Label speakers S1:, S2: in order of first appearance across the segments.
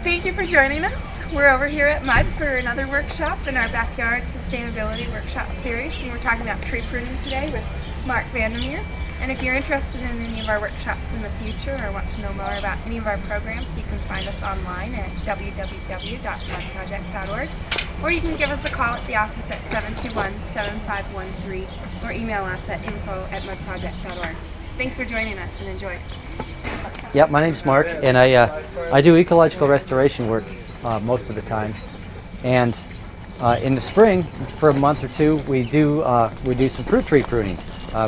S1: Thank you for joining us. We're over here at Mud for another workshop in our Backyard Sustainability Workshop Series, and we're talking about tree pruning today with Mark Vandermeer. And if you're interested in any of our workshops in the future or want to know more about any of our programs, you can find us online at www.mudproject.org, or you can give us a call at the office at 721-7513 or email us at info@mudproject.org. Thanks for joining us and enjoy.
S2: Yep, my name's Mark, and I do ecological restoration work most of the time. And in the spring, for a month or two, we do some fruit tree pruning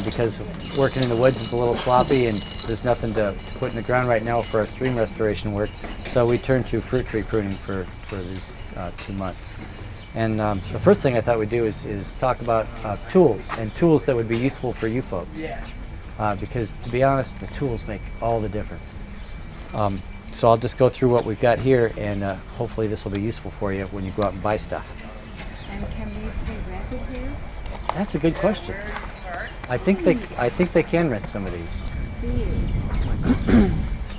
S2: because working in the woods is a little sloppy, and there's nothing to put in the ground right now for our stream restoration work. So we turn to fruit tree pruning for these 2 months. And the first thing I thought we'd do is talk about tools that would be useful for you folks. Because to be honest, the tools make all the difference. So I'll just go through what we've got here, and hopefully this will be useful for you when you go out and buy stuff.
S1: And can these be rented here?
S2: That's a good question. I think they can rent some of these.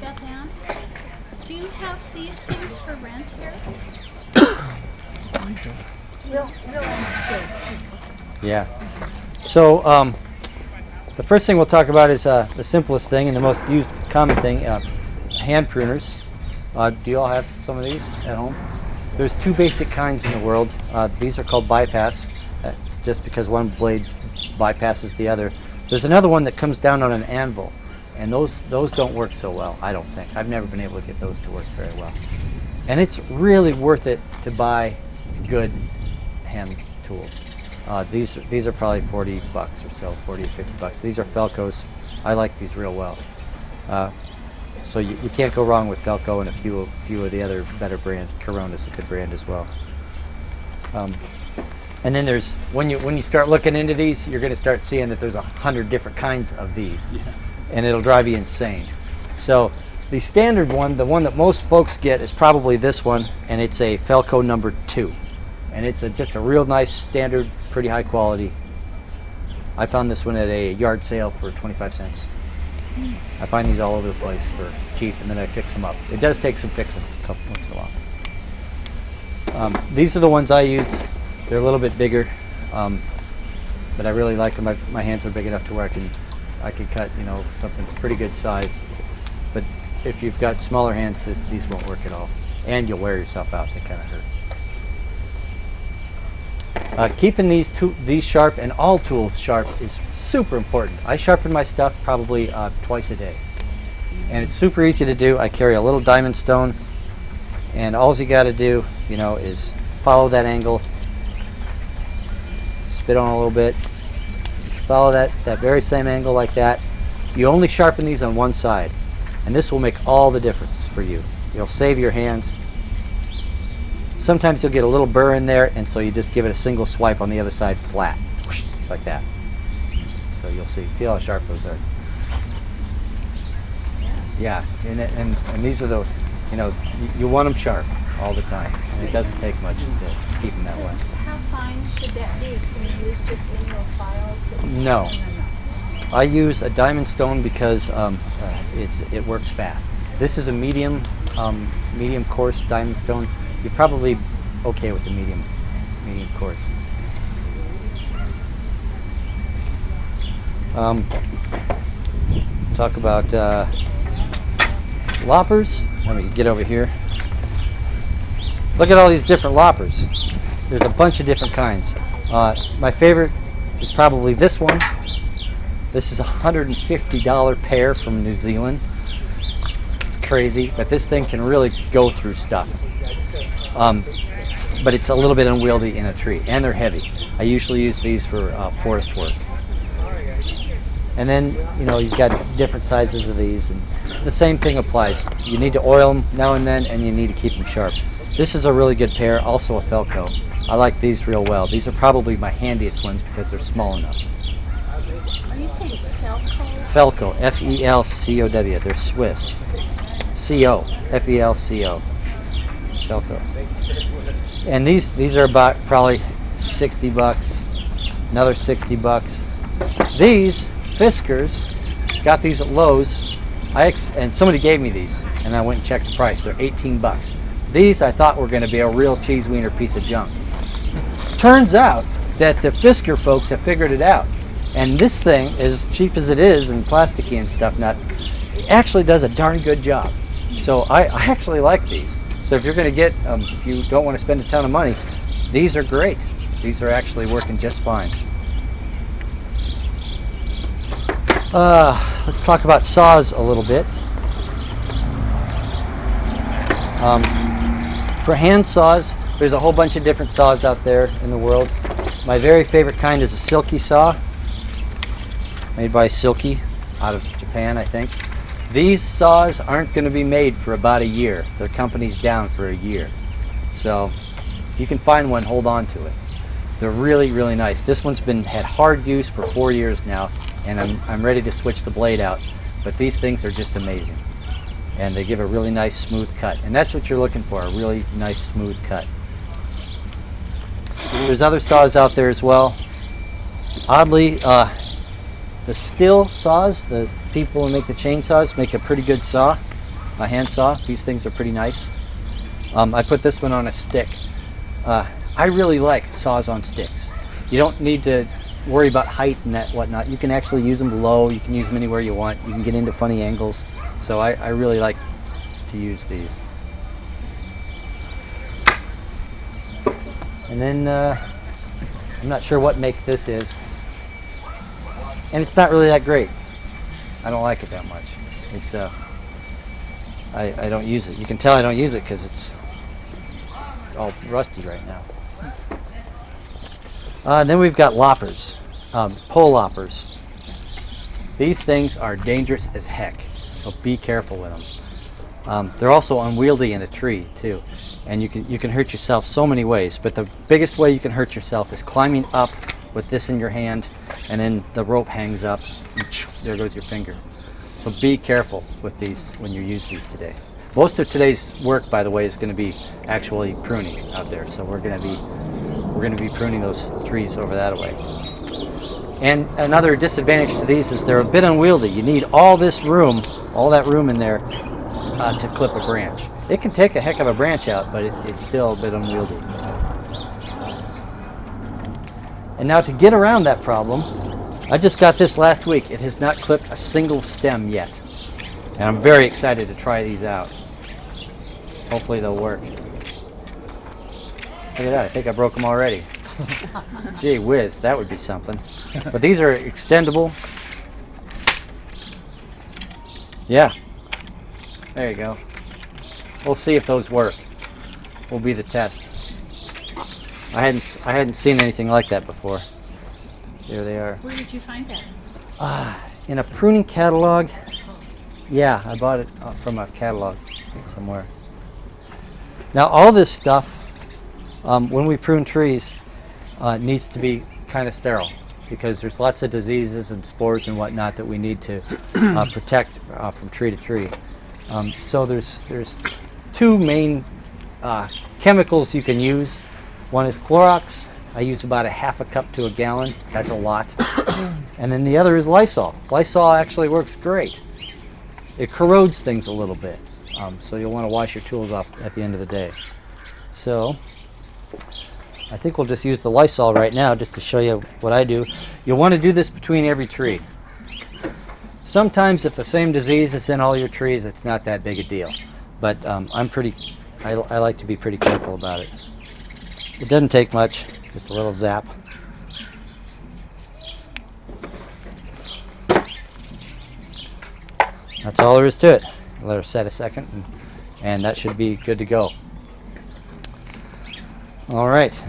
S3: Bethany, do you have these things for rent here?
S2: Yeah. So the first thing we'll talk about is the simplest thing and the most used common thing, hand pruners. Do you all have some of these at home? There's two basic kinds in the world. These are called bypass. That's just because one blade bypasses the other. There's another one that comes down on an anvil, and those don't work so well, I don't think. I've never been able to get those to work very well. And it's really worth it to buy good hand tools. These are probably $40 or so, 40 or $50. These are Felcos. I like these real well. So you can't go wrong with Felco and a few of the other better brands. Corona's a good brand as well. And then there's when you start looking into these, you're going to start seeing that there's 100 different kinds of these, and it'll drive you insane. So the standard one, the one that most folks get, is probably this one, and it's a Felco number 2. And it's just a real nice, standard, pretty high quality. I found this one at a yard sale for 25 cents. I find these all over the place for cheap, and then I fix them up. It does take some fixing once in a while. These are the ones I use. They're a little bit bigger, but I really like them. My hands are big enough to where I can cut, something pretty good size. But if you've got smaller hands, these won't work at all, and you'll wear yourself out. They kind of hurt. Keeping these sharp and all tools sharp is super important. I sharpen my stuff probably twice a day, and it's super easy to do. I carry a little diamond stone, and all you got to do, is follow that angle, spit on a little bit, follow that very same angle like that. You only sharpen these on one side, and this will make all the difference for you. You'll save your hands. Sometimes you'll get a little burr in there, and so you just give it a single swipe on the other side flat, whoosh, like that. So you'll feel how sharp those are. Yeah, and these are the, you want them sharp all the time. And it doesn't take much to keep them that way.
S3: How fine should that be? Can you use just annual files?
S2: No. I use a diamond stone because it works fast. This is a medium coarse diamond stone. You're probably okay with the medium coarse. Talk about loppers. Let me get over here. Look at all these different loppers. There's a bunch of different kinds. My favorite is probably this one. This is a $150 pair from New Zealand. It's crazy, but this thing can really go through stuff. But it's a little bit unwieldy in a tree, and they're heavy. I usually use these for forest work. And then, you've got different sizes of these, and the same thing applies. You need to oil them now and then, and you need to keep them sharp. This is a really good pair, also a Felco. I like these real well. These are probably my handiest ones because they're small enough.
S3: Are you saying Felco?
S2: Felco, F-E-L-C-O-W. They're Swiss. Felco, Felco. Felco. And these are about probably $60. Another $60. These Fiskars, got these at Lowe's. And somebody gave me these, and I went and checked the price. They're $18. These I thought were going to be a real cheese wiener piece of junk. Turns out that the Fiskar folks have figured it out. And this thing, as cheap as it is and plasticky and stuff, it actually does a darn good job. So I actually like these. So if you're going to get, if you don't want to spend a ton of money, these are great. These are actually working just fine. Let's talk about saws a little bit. For hand saws, there's a whole bunch of different saws out there in the world. My very favorite kind is a Silky saw, made by Silky out of Japan, I think. These saws aren't going to be made for about a year. Their company's down for a year. So if you can find one, hold on to it. They're really, really nice. This one's had hard use for 4 years now, and I'm ready to switch the blade out. But these things are just amazing. And they give a really nice smooth cut. And that's what you're looking for, a really nice smooth cut. There's other saws out there as well. Oddly, the Stihl saws, the people who make the chainsaws, make a pretty good saw, a hand saw. These things are pretty nice. I put this one on a stick. I really like saws on sticks. You don't need to worry about height and that whatnot. You can actually use them low. You can use them anywhere you want. You can get into funny angles. So I really like to use these. And then I'm not sure what make this is. And it's not really that great. I don't like it that much. It's I don't use it. You can tell I don't use it because it's all rusty right now. Then we've got loppers, pole loppers. These things are dangerous as heck, so be careful with them. They're also unwieldy in a tree too, and you can hurt yourself so many ways. But the biggest way you can hurt yourself is climbing up with this in your hand, and then the rope hangs up, and there goes your finger. So be careful with these when you use these today. Most of today's work, by the way, is going to be actually pruning out there. So we're going to be pruning those trees over that way. And another disadvantage to these is they're a bit unwieldy. You need all this room, all that room in there, to clip a branch. It can take a heck of a branch out, but it's still a bit unwieldy. And now to get around that problem, I just got this last week. It has not clipped a single stem yet. And I'm very excited to try these out. Hopefully they'll work. Look at that, I think I broke them already. Gee whiz, that would be something. But these are extendable. Yeah, there you go. We'll see if those work. Will be the test. I hadn't seen anything like that before. There they are.
S3: Where did you find that?
S2: In a pruning catalog. Yeah, I bought it from a catalog somewhere. Now all this stuff, when we prune trees, needs to be kind of sterile because there's lots of diseases and spores and whatnot that we need to protect from tree to tree. So there's two main chemicals you can use. One is Clorox. I use about a half a cup to a gallon. That's a lot. And then the other is Lysol. Lysol actually works great. It corrodes things a little bit. So you'll want to wash your tools off at the end of the day. So I think we'll just use the Lysol right now just to show you what I do. You'll want to do this between every tree. Sometimes if the same disease is in all your trees, it's not that big a deal. But I like to be pretty careful about it. It doesn't take much, just a little zap. That's all there is to it. Let her set a second, and that should be good to go. All right,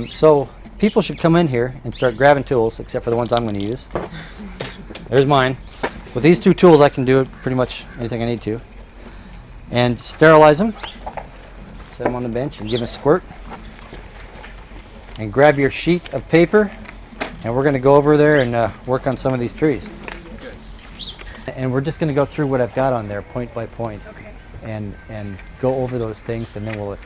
S2: so people should come in here and start grabbing tools, except for the ones I'm going to use. There's mine. With these two tools, I can do pretty much anything I need to. And sterilize them. Set them on the bench and give them a squirt. And grab your sheet of paper, and we're going to go over there and work on some of these trees. And we're just going to go through what I've got on there point by point,
S1: Okay.
S2: and go over those things, and then we'll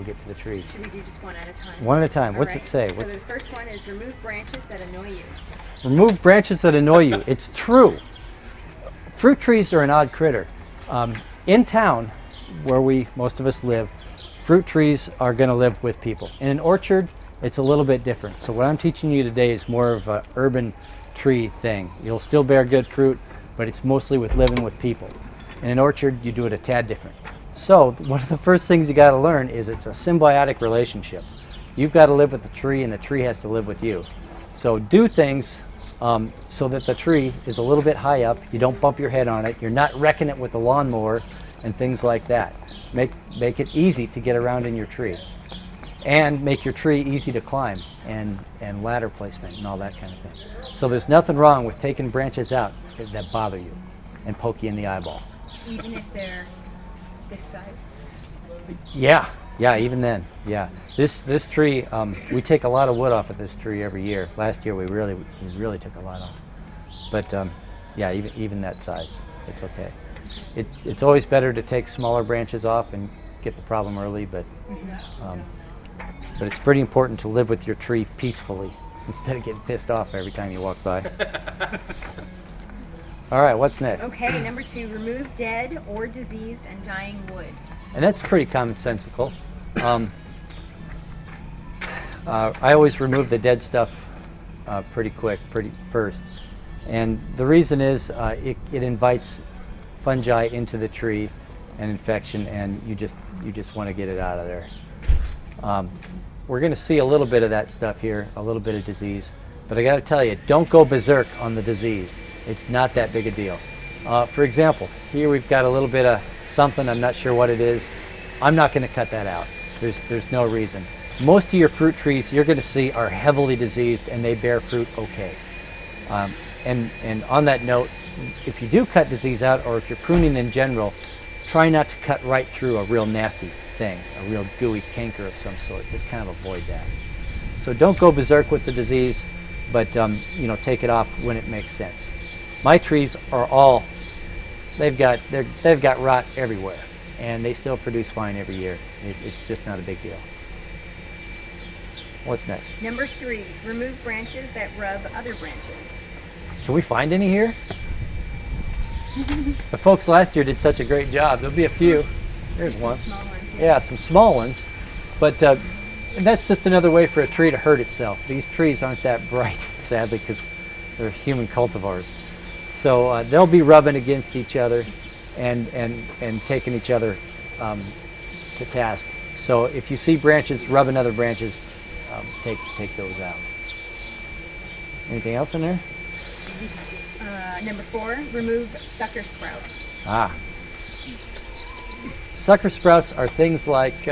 S2: get to the trees.
S4: Should we do just one at a time?
S2: One at a time.
S4: All
S2: What's
S4: right.
S2: it say?
S4: So the first one is remove branches that annoy you.
S2: Remove branches that annoy you. It's true. Fruit trees are an odd critter. In town, where most of us live, fruit trees are going to live with people. In an orchard, it's a little bit different. So what I'm teaching you today is more of an urban tree thing. You'll still bear good fruit, but it's mostly with living with people. In an orchard, you do it a tad different. So one of the first things you got to learn is it's a symbiotic relationship. You've got to live with the tree, and the tree has to live with you. So do things so that the tree is a little bit high up. You don't bump your head on it. You're not wrecking it with the lawnmower and things like that. Make it easy to get around in your tree, and make your tree easy to climb, and ladder placement and all that kind of thing. So there's nothing wrong with taking branches out that bother you and poke you in the eyeball.
S4: Even if they're this size.
S2: Yeah, even then, yeah. This tree, we take a lot of wood off of this tree every year. Last year we really took a lot off. But yeah, even that size, it's okay. It's always better to take smaller branches off and get the problem early, but it's pretty important to live with your tree peacefully instead of getting pissed off every time you walk by. All right, what's next?
S4: Okay, number 2, remove dead or diseased and dying wood.
S2: And that's pretty commonsensical. I always remove the dead stuff pretty first. And the reason is it invites fungi into the tree and infection, and you just want to get it out of there. We're going to see a little bit of that stuff here, a little bit of disease. But I got to tell you, don't go berserk on the disease. It's not that big a deal. For example, here we've got a little bit of something, I'm not sure what it is. I'm not going to cut that out. There's no reason. Most of your fruit trees you're going to see are heavily diseased, and they bear fruit okay. And on that note, if you do cut disease out, or if you're pruning in general, try not to cut right through a real nasty thing, a real gooey canker of some sort. Just kind of avoid that. So don't go berserk with the disease, but take it off when it makes sense. My trees are they've got rot everywhere, and they still produce fine every year. It's just not a big deal. What's next?
S4: Number 3, remove branches that rub other branches.
S2: Can we find any here? The folks last year did such a great job. There'll be a few. There's
S4: Some
S2: one.
S4: small ones.
S2: Yeah, some small ones. But that's just another way for a tree to hurt itself. These trees aren't that bright, sadly, because they're human cultivars. So they'll be rubbing against each other and taking each other to task. So if you see branches rubbing other branches, take those out. Anything else in there?
S4: Number 4, remove sucker sprouts.
S2: Sucker sprouts are things like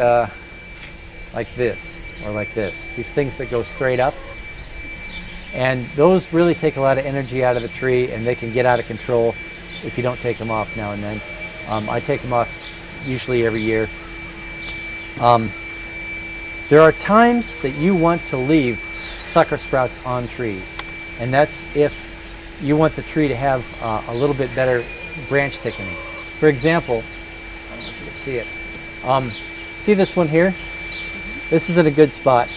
S2: this or like this. These things that go straight up. And those really take a lot of energy out of the tree, and they can get out of control if you don't take them off now and then. I take them off usually every year. There are times that you want to leave sucker sprouts on trees, and that's if you want the tree to have a little bit better branch thickening. For example, I don't know if you can see it. See this one here? This is in a good spot.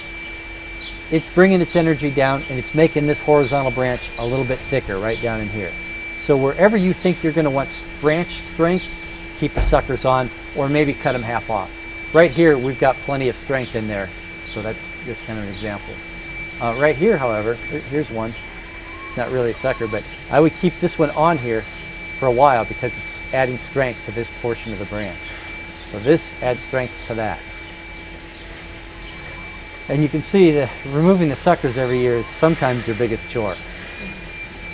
S2: It's bringing its energy down, and it's making this horizontal branch a little bit thicker right down in here. So wherever you think you're going to want branch strength, keep the suckers on, or maybe cut them half off. Right here, we've got plenty of strength in there, so that's just kind of an example. Right here, however, here's one. It's not really a sucker, but I would keep this one on here for a while because it's adding strength to this portion of the branch. So this adds strength to that. And you can see that removing the suckers every year is sometimes your biggest chore.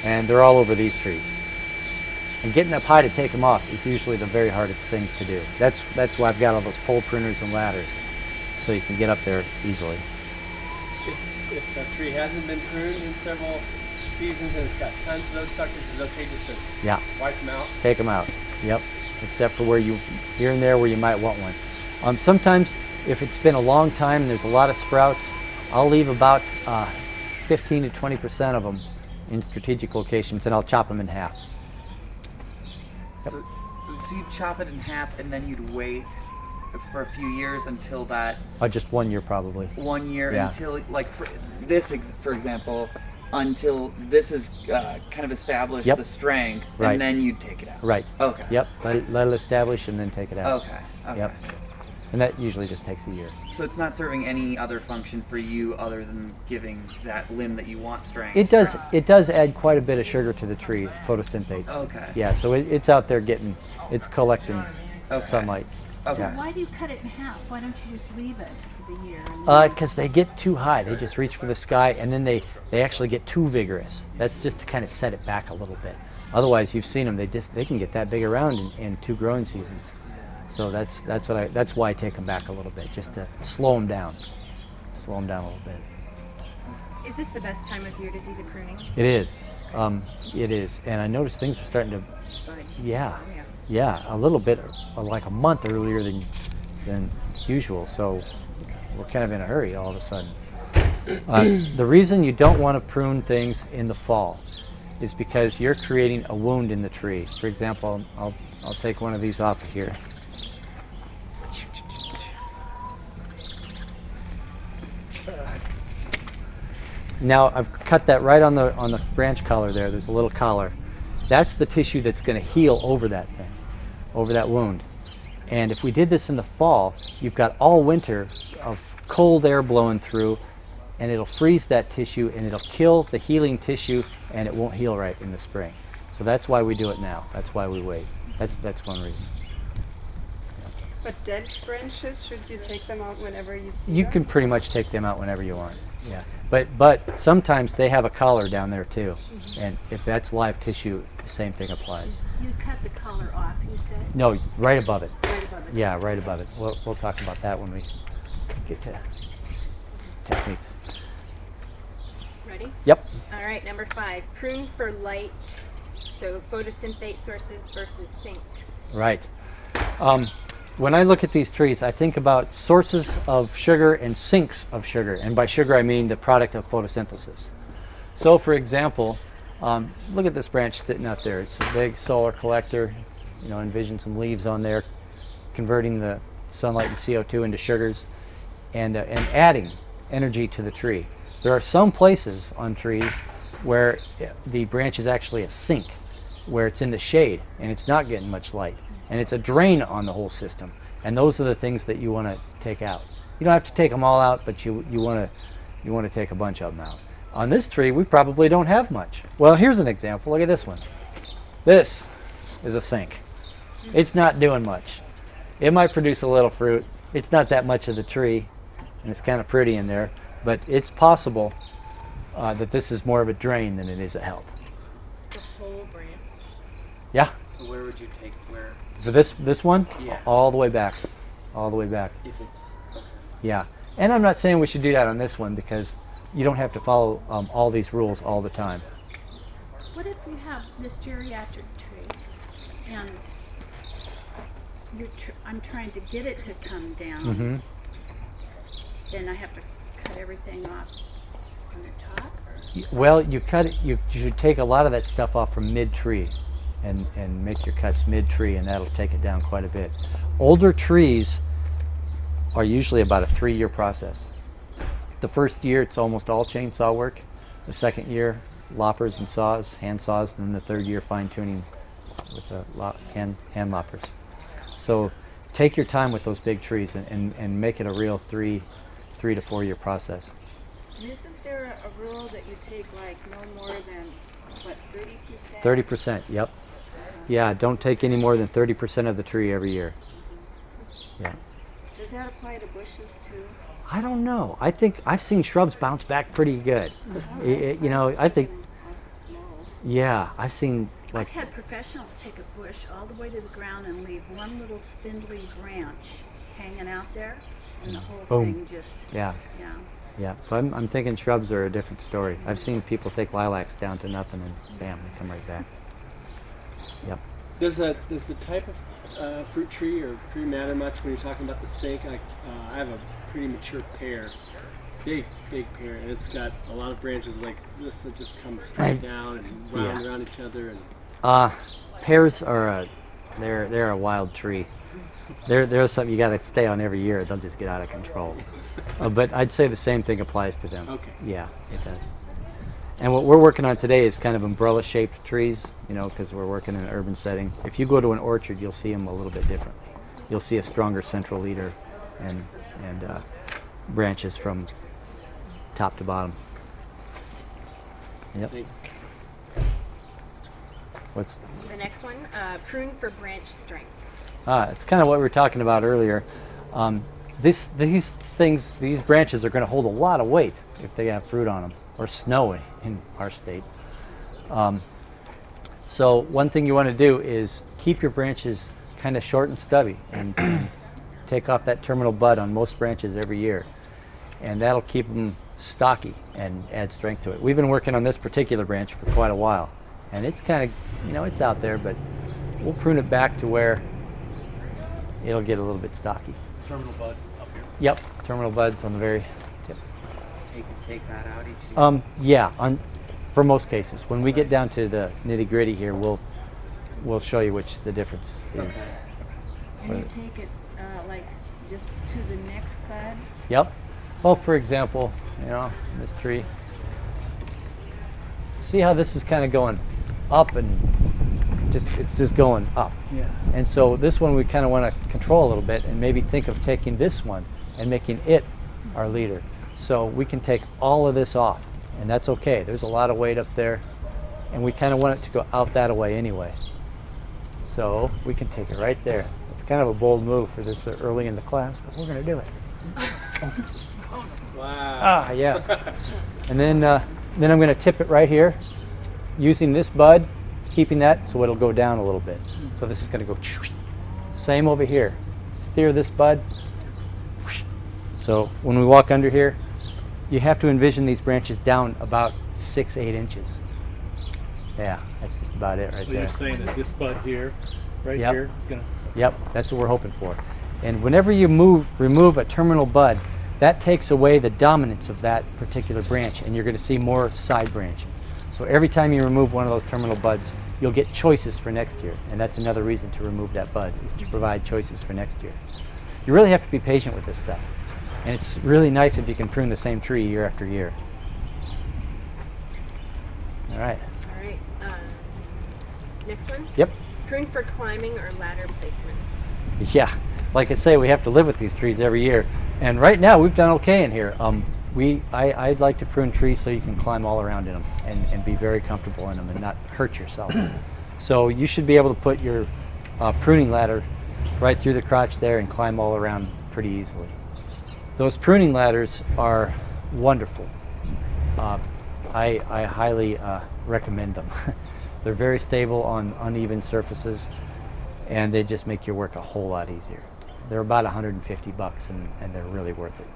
S2: And they're all over these trees. And getting up high to take them off is usually the very hardest thing to do. That's why I've got all those pole pruners and ladders, so you can get up there easily.
S5: If a tree hasn't been pruned in several seasons and it's got tons of those suckers, it's okay just to wipe them out?
S2: Take them out, yep. Except for where here and there where you might want one. Sometimes if it's been a long time and there's a lot of sprouts, I'll leave about 15 to 20% of them in strategic locations, and I'll chop them in half.
S6: So you'd chop it in half, and then you'd wait for a few years until that
S2: Just 1 year probably.
S6: 1 year
S2: Yeah.
S6: until, like, for this, for example, until this is kind of established
S2: Yep.
S6: the strength,
S2: Right.
S6: and then you'd take it out.
S2: Right.
S6: Okay.
S2: Yep. Let it establish and then take it out.
S6: Okay. Okay.
S2: Yep. And that usually just takes a year.
S6: So it's not serving any other function for you other than giving that limb that you want strength.
S2: It does. It does add quite a bit of sugar to the tree. Photosynthates.
S6: Okay.
S2: Yeah. So it's out there it's collecting sunlight.
S6: Okay.
S2: Yeah.
S3: Why do you cut it in half? Why don't you just leave it for the year? And
S2: Because they get too high. They just reach for the sky, and then they actually get too vigorous. That's just to kind of set it back a little bit. Otherwise, you've seen them. They can get that big around in 2 growing seasons. So that's why I take them back a little bit, just to slow them down. Slow them down a little bit.
S4: Is this the best time of year to do the pruning?
S2: It is. It is. And I noticed things were starting to. Yeah. Yeah, a little bit, like a month earlier than usual. So we're kind of in a hurry all of a sudden. The reason you don't want to prune things in the fall is because you're creating a wound in the tree. For example, I'll take one of these off of here. Now I've cut that right on the branch collar there. There's a little collar. That's the tissue that's going to heal over that thing, over that wound. And if we did this in the fall, you've got all winter of cold air blowing through, and it'll freeze that tissue, and it'll kill the healing tissue, and it won't heal right in the spring. So that's why we do it now. That's why we wait. That's one reason.
S1: But dead branches, should you take them out whenever you see
S2: You
S1: them?
S2: can pretty much take them out whenever you want. Yeah, but sometimes they have a collar down there too, and if that's live tissue, the same thing applies.
S3: you cut the collar off, you said?
S2: No, right above it.
S3: Right above it.
S2: Yeah, right above it. We'll talk about that when we get to techniques.
S4: Ready?
S2: Yep.
S4: All right, number 5, prune for light. So photosynthate sources versus sinks.
S2: Right. When I look at these trees, I think about sources of sugar and sinks of sugar. And by sugar, I mean the product of photosynthesis. So, for example, look at this branch sitting out there. It's a big solar collector. It's, envision some leaves on there, converting the sunlight and CO2 into sugars, and adding energy to the tree. There are some places on trees where the branch is actually a sink, where it's in the shade and it's not getting much light. And it's a drain on the whole system. And those are the things that you want to take out. You don't have to take them all out, but you want to take a bunch of them out. On this tree, we probably don't have much. Well, here's an example. Look at this one. This is a sink. It's not doing much. It might produce a little fruit. It's not that much of the tree, and it's kind of pretty in there. But it's possible that this is more of a drain than it is a help.
S3: The whole branch.
S2: Yeah.
S5: So where would you take where
S2: For this one,
S5: Yeah.
S2: all the way back, all the way back.
S5: if it's okay.
S2: Yeah, and I'm not saying we should do that on this one because you don't have to follow all these rules all the time.
S3: What if you have this geriatric tree and I'm trying to get it to come down?
S2: Mm-hmm.
S3: Then I have to cut everything off on the top? Or?
S2: Well, you cut it. You should take a lot of that stuff off from mid-tree, and make your cuts mid-tree, and that'll take it down quite a bit. Older trees are usually about a 3-year process. The first year, it's almost all chainsaw work. The second year, loppers and saws, hand saws, and then the third year, fine-tuning with hand loppers. So take your time with those big trees and make it a real 3 to 4 year process.
S7: And isn't there a rule that you take like no more than, what, 30%?
S2: 30%, yep. Yeah, don't take any more than 30% of the tree every year. Yeah.
S7: Does that apply to bushes too?
S2: I don't know. I think I've seen shrubs bounce back pretty good. I think, yeah, I've seen like.
S3: I've had professionals take a bush all the way to the ground and leave one little spindly branch hanging out there, and the whole
S2: Boom.
S3: thing just,
S2: Yeah,
S3: yeah.
S2: yeah. So I'm thinking shrubs are a different story. I've seen people take lilacs down to nothing and bam, they come right back. Yep.
S5: Does the type of fruit tree or tree matter much when you're talking about the sink? I have a pretty mature pear, big pear, and it's got a lot of branches like this that just come straight down and round around each other. And
S2: Pears are they're a wild tree. They're something you got to stay on every year. They'll just get out of control. But I'd say the same thing applies to them.
S5: Okay.
S2: Yeah, it does. And what we're working on today is kind of umbrella-shaped trees, you know, because we're working in an urban setting. If you go to an orchard, you'll see them a little bit differently. You'll see a stronger central leader and branches from top to bottom. Yep.
S5: Thanks.
S2: What's
S4: The next one, prune for branch strength.
S2: it's kind of what we were talking about earlier. These branches are going to hold a lot of weight if they have fruit on them, or snow in our state. So one thing you want to do is keep your branches kind of short and stubby, and take off that terminal bud on most branches every year, and that'll keep them stocky and add strength to it. We've been working on this particular branch for quite a while, and it's kind of, you know, it's out there, but we'll prune it back to where it'll get a little bit stocky.
S5: Terminal bud up here.
S2: Yep, terminal buds on the very tip.
S6: Take that out each year.
S2: Yeah, for most cases. When we get down to the nitty gritty here, we'll show you which the difference is.
S7: And you take it like just to the next bud?
S2: Yep. Well, for example, you know, this tree. See how this is kind of going up, and it's just going up.
S5: Yeah.
S2: And so this one we kind of want to control a little bit, and maybe think of taking this one and making it our leader. So we can take all of this off, and that's okay. There's a lot of weight up there, and we kind of want it to go out that way anyway. So we can take it right there. It's kind of a bold move for this early in the class, but we're going to do it.
S5: Wow.
S2: Yeah. And then I'm going to tip it right here, using this bud, keeping that so it'll go down a little bit. So this is going to go. Same over here. Steer this bud. So when we walk under here, you have to envision these branches down about 6-8 inches. Yeah, that's just about it right
S8: So
S2: there.
S8: you're saying that this bud here, right
S2: Yep.
S8: here, is gonna.
S2: Yep, that's what we're hoping for. And whenever you remove a terminal bud, that takes away the dominance of that particular branch, and you're going to see more side branching. So every time you remove one of those terminal buds, you'll get choices for next year, and that's another reason to remove that bud, is to provide choices for next year. You really have to be patient with this stuff, and it's really nice if you can prune the same tree year after year. All right.
S4: All right. Next one,
S2: Yep.
S4: prune for climbing or ladder placement.
S2: Yeah, like I say, we have to live with these trees every year, and right now we've done okay in here. I'd like to prune trees so you can climb all around in them and be very comfortable in them and not hurt yourself. So you should be able to put your pruning ladder right through the crotch there and climb all around pretty easily. Those pruning ladders are wonderful. I highly recommend them. They're very stable on uneven surfaces, and they just make your work a whole lot easier. They're about $150 and they're really worth it.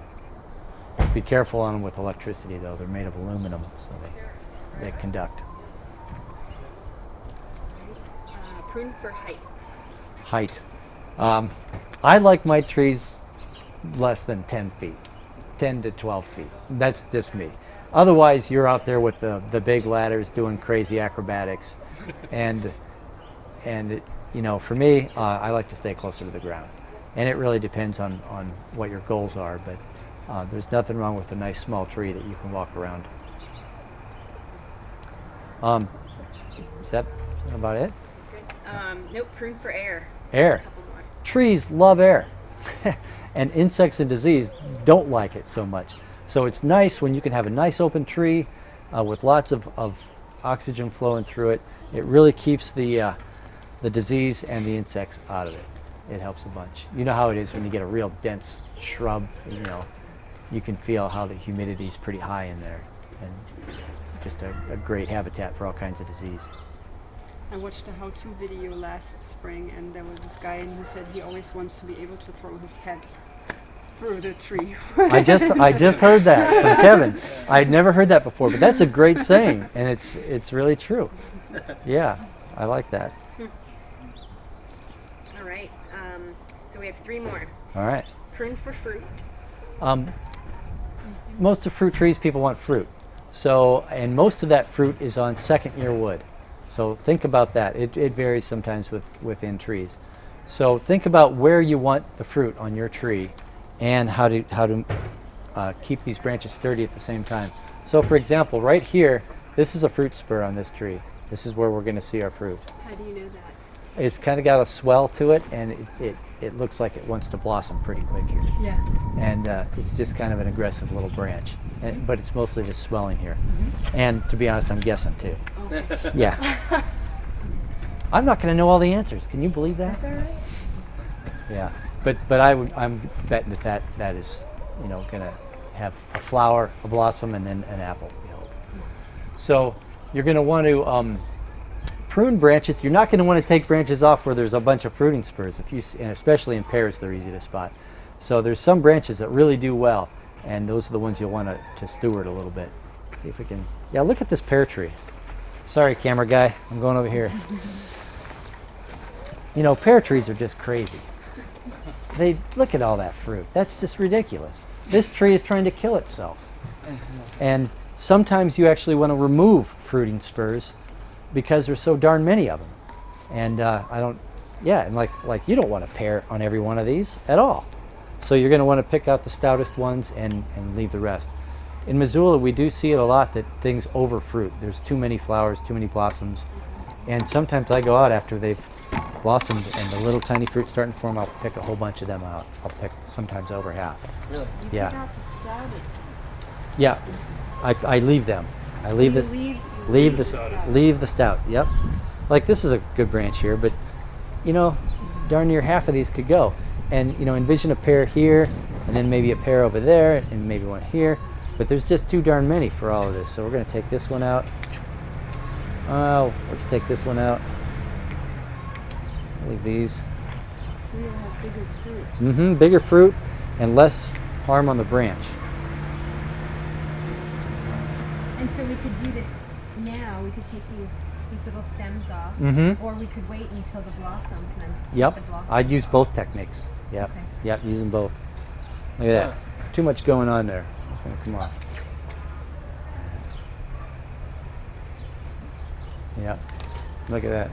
S2: Be careful on them with electricity though. They're made of aluminum, so they conduct.
S4: Prune for height.
S2: Height. I like my trees less than 10 feet, 10 to 12 feet. That's just me. Otherwise, you're out there with the big ladders doing crazy acrobatics, and you know, for me, I like to stay closer to the ground. And it really depends on what your goals are, but there's nothing wrong with a nice small tree that you can walk around. Is that about it?
S4: That's good. Nope, prune for air.
S2: Air.
S4: A couple more.
S2: Trees love air, and insects and disease don't like it so much. So it's nice when you can have a nice open tree with lots of oxygen flowing through it. It really keeps the disease and the insects out of it. It helps a bunch. You know how it is when you get a real dense shrub, you know, you can feel how the humidity is pretty high in there, and just a great habitat for all kinds of disease.
S9: I watched a how-to video last spring, and there was this guy, and he said he always wants to be able to throw his head through the tree.
S2: I just heard that from Kevin. I had never heard that before, but that's a great saying, and it's really true. Yeah, I like that.
S4: All right. So we have 3 more.
S2: All right.
S4: Prune for fruit.
S2: Most of fruit trees, people want fruit. So, and most of that fruit is on second-year wood. So think about that. It varies sometimes within trees. So think about where you want the fruit on your tree and how to keep these branches sturdy at the same time. So for example, right here, this is a fruit spur on this tree. This is where we're going to see our fruit.
S4: How do you know that?
S2: It's kind of got a swell to it, and it looks like it wants to blossom pretty quick here.
S4: Yeah.
S2: And it's just kind of an aggressive little branch, but it's mostly just swelling here. And to be honest, I'm guessing too.
S4: Okay.
S2: Yeah. I'm not going to know all the answers. Can you believe that?
S4: That's all right.
S2: Yeah. But I'm betting that is, you know, going to have a flower, a blossom, and then an apple, we hope. So you're going to want to prune branches. You're not going to want to take branches off where there's a bunch of fruiting spurs, and especially in pears, they're easy to spot. So there's some branches that really do well, and those are the ones you'll want to steward a little bit. See if we can. Yeah, look at this pear tree. Sorry, camera guy. I'm going over here. You know, pear trees are just crazy. They look at all that fruit. That's just ridiculous. This tree is trying to kill itself. And sometimes you actually want to remove fruiting spurs because there's so darn many of them. And and like you don't want a pear on every one of these at all. So you're going to want to pick out the stoutest ones and leave the rest. In Missoula, we do see it a lot that things overfruit. There's too many flowers, too many blossoms. And sometimes I go out after they've blossomed and the little tiny fruit's starting to form, I'll pick a whole bunch of them out. I'll pick sometimes over half.
S5: Really?
S7: You
S2: Yeah.
S7: pick out the stoutest ones.
S2: Yeah, I leave them. I leave
S7: You
S2: this.
S7: leave
S2: Leave the stout. Yep. Like this is a good branch here, but you know, darn near half of these could go. And you know, envision a pear here, and then maybe a pear over there, and maybe one here. But there's just too darn many for all of this. So we're going to take this one out. Oh, let's take this one out. Leave these.
S7: So you'll have bigger fruit.
S2: Mm-hmm. Bigger fruit and less harm on the branch.
S4: And so we could do this now. We could take these little stems off,
S2: Mm-hmm.
S4: or we could wait until the blossoms and then take
S2: Yep.
S4: the blossoms
S2: I'd use
S4: off.
S2: both techniques. Yep.
S4: Okay.
S2: Yep. Use them both. Look at that. Too much going on there. It's going to come off. Yep. Look at that.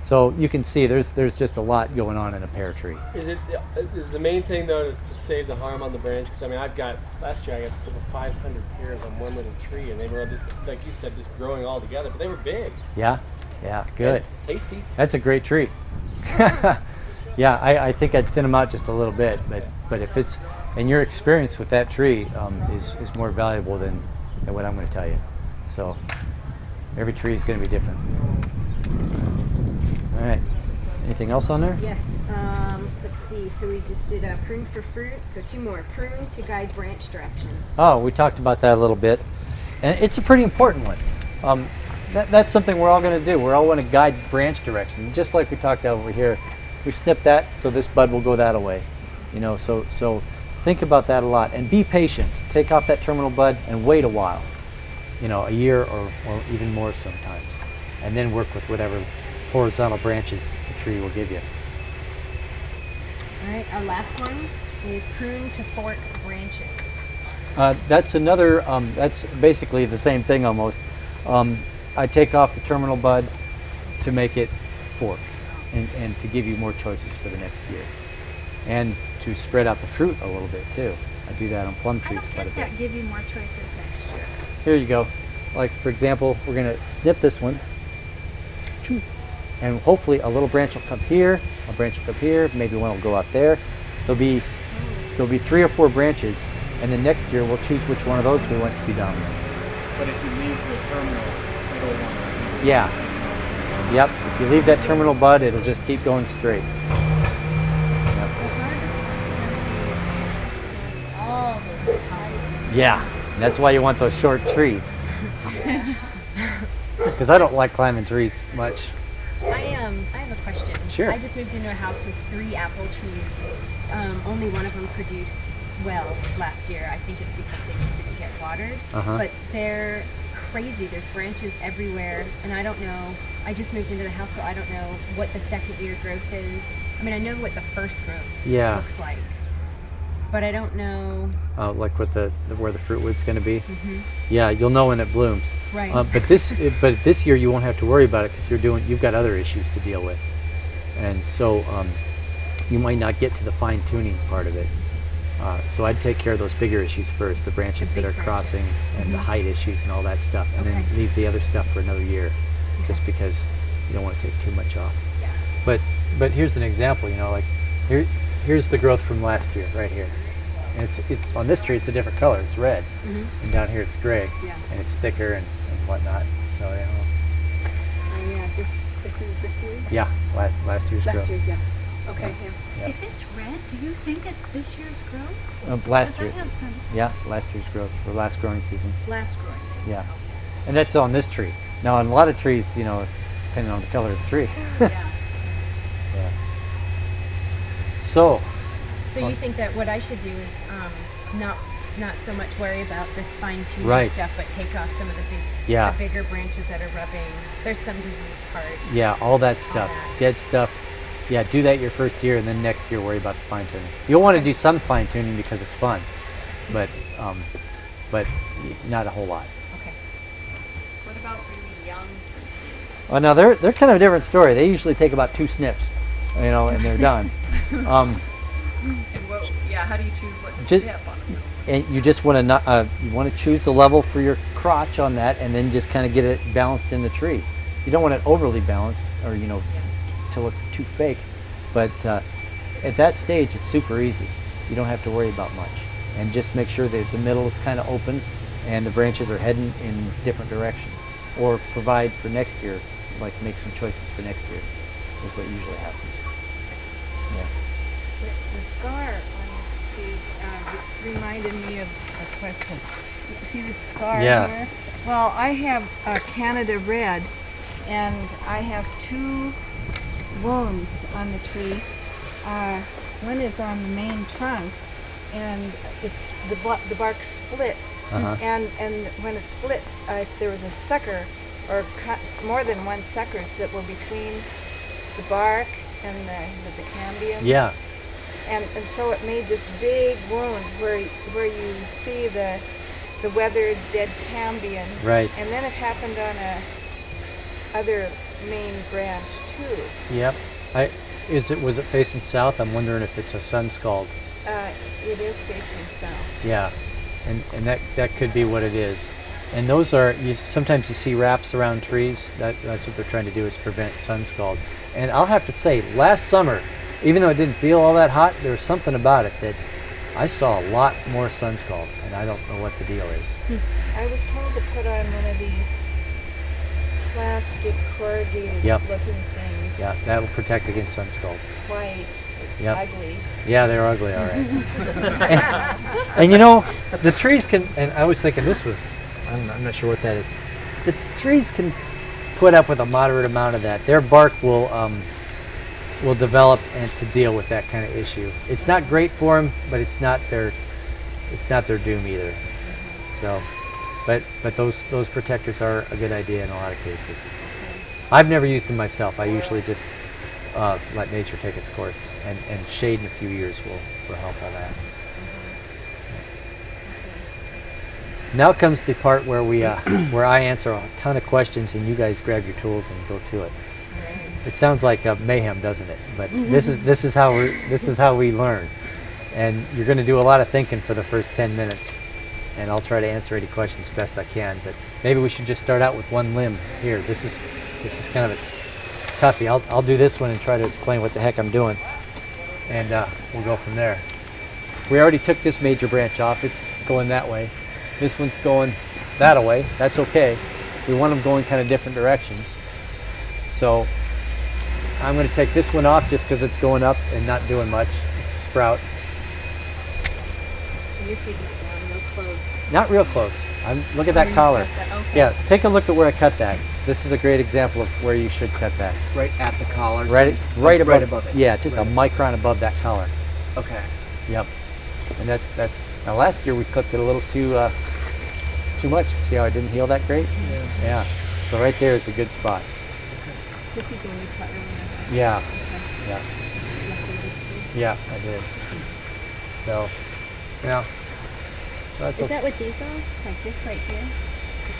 S2: So you can see there's just a lot going on in a pear tree.
S5: Is the main thing though to save the harm on the branch? Because I mean, last year I got over 500 pears on one little tree, and they were just like you said, just growing all together. But they were big.
S2: Yeah. Yeah. Good.
S5: And tasty.
S2: That's a great tree. Yeah. I think I'd thin them out just a little bit, but if it's, and your experience with that tree is more valuable than what I'm going to tell you. So every tree is going to be different. All right. Anything else on there?
S4: Yes. Let's see. So we just did a prune for fruit. So 2 more. Prune to guide branch direction.
S2: Oh, we talked about that a little bit, and it's a pretty important one. That's something we're all going to do. We're all going to guide branch direction, just like we talked over here. We snip that, so this bud will go that way. You know, so think about that a lot, and be patient. Take off that terminal bud and wait a while. You know, a year or even more sometimes, and then work with whatever horizontal branches the tree will give you.
S4: All right. Our last one is prune to fork branches.
S2: That's another, that's basically the same thing almost. I take off the terminal bud to make it fork and to give you more choices for the next year. And to spread out the fruit a little bit too. I do that on plum trees quite a bit.
S3: That give you more choices next year.
S2: Here you go. Like for example, we're going to snip this one. Choo. And hopefully a little branch will come here, a branch will come here, maybe one will go out there. There'll be 3 or 4 branches, and then next year we'll choose which one of those we want to be dominant.
S5: But if you leave the terminal, it'll want to.
S2: Yeah. Yep. If you leave that terminal bud, it'll just keep going straight.
S7: The hardest one's going to be all those tight.
S2: Yeah. And that's why you want those short trees. Because I don't like climbing trees much.
S4: I have a question.
S2: Sure.
S4: I just moved into a house with 3 apple trees. Only one of them produced well last year. I think it's because they just didn't get watered.
S2: Uh-huh.
S4: But they're crazy. There's branches everywhere, and I don't know. I just moved into the house, so I don't know what the second year growth is. I mean, I know what the first growth
S2: Yeah.
S4: looks like. but I don't know.
S2: Like with where the fruit wood's going to be.
S4: Mhm.
S2: Yeah, you'll know when it blooms.
S4: Right.
S2: But this year you won't have to worry about it because you've got other issues to deal with, and so you might not get to the fine tuning part of it. So I'd take care of those bigger issues first, the branches that are crossing and the height issues and all that stuff, and then leave the other stuff for another year, just because you don't want to take too much off.
S4: Yeah.
S2: But here's an example. Like here's the growth from last year right here, and on this tree it's a different color. It's red, and down here it's gray, and it's thicker and whatnot. So
S4: Oh yeah, this is this year's.
S2: yeah, last year's growth.
S4: Last year's, yeah. Okay.
S2: Yeah.
S3: If it's red, do you think it's this year's growth?
S2: Last
S3: Because
S2: year.
S3: I have some
S2: Last year's growth or last growing season.
S3: last growing season.
S2: Yeah.
S3: Okay.
S2: And that's on this tree. Now on a lot of trees, depending on the color of the tree.
S3: Yeah.
S2: Yeah. So
S4: So you think that what I should do is not so much worry about this fine tuning
S2: Right.
S4: stuff, but take off some of the
S2: Yeah.
S4: bigger branches that are rubbing. There's some disease parts.
S2: yeah, all that stuff,
S4: that.
S2: dead stuff. Yeah, do that your first year, and then next year worry about the fine tuning. You'll want to do some fine tuning because it's fun, but not a whole lot.
S4: Okay.
S3: What about really young?
S2: Oh, now they're kind of a different story. They usually take about 2 snips, and they're done.
S7: And how do you choose what to
S2: Just-
S7: step on them?
S2: And you just want to choose the level for your crotch on that, and then just kind of get it balanced in the tree. You don't want it overly balanced, or to look too fake. But at that stage, it's super easy. You don't have to worry about much, and just make sure that the middle is kind of open, and the branches are heading in different directions. Or provide for next year, like make some choices for next year, is what usually happens. Yeah.
S7: The scar on this tree reminded me of a question. You see the scar
S2: Yeah.
S7: here? Well, I have a Canada Red, and I have 2 wounds on the tree. One is on the main trunk, and it's the bark split.
S2: Uh-huh.
S7: And when it split, there was a sucker, or more than one suckers that were between the bark and the cambium.
S2: Yeah.
S7: And so it made this big wound where you see the weathered dead cambium.
S2: Right.
S7: And then it happened on a other main branch too.
S2: Yep. Was it facing south? I'm wondering if it's a sun scald.
S7: It is facing south.
S2: Yeah, and that could be what it is. And those are sometimes you see wraps around trees. That's what they're trying to do, is prevent sun scald. And I'll have to say, last summer, even though it didn't feel all that hot, there was something about it that I saw a lot more sun scald, and I don't know what the deal is.
S7: I was told to put on one of these plastic corrugated
S2: Yep.
S7: looking things.
S2: Yeah, that'll protect against sun scald.
S7: White,
S2: Yep.
S7: ugly.
S2: Yeah, they're ugly, all right. and the trees can, and I was thinking I'm not sure what that is. The trees can put up with a moderate amount of that. Their bark will develop and to deal with that kind of issue. It's not great for them, but it's not their doom either. So, but those protectors are a good idea in a lot of cases. I've never used them myself. I usually just let nature take its course, and shade in a few years will help on that. Now comes the part where where I answer a ton of questions and you guys grab your tools and go to it. It sounds like mayhem, doesn't it? But this is how we learn, and you're going to do a lot of thinking for the first 10 minutes, and I'll try to answer any questions best I can. But maybe we should just start out with one limb here. This is kind of a toughie. I'll do this one and try to explain what the heck I'm doing, and we'll go from there. We already took this major branch off. It's going that way. This one's going that way. That's okay. We want them going kind of different directions. So I'm going to take this one off just because it's going up and not doing much. It's a sprout.
S4: And you're taking it down real close.
S2: Not real close. Look at that collar.
S4: Okay.
S2: Yeah, take a look at where I cut that. This is a great example of where you should cut that.
S6: Right at the collar.
S2: Right above
S6: it.
S2: Yeah, just
S6: Right.
S2: a micron above that collar.
S6: Okay.
S2: Yep. And that's now last year we clipped it a little too much. See how it didn't heal that great? Yeah. So right there is a good spot.
S4: This is the one you cut earlier.
S2: Yeah.
S4: Okay.
S2: Yeah.
S4: So you left a little space.
S2: Yeah, I did. So Yeah. So that's
S4: Is that what these are? Like this right here?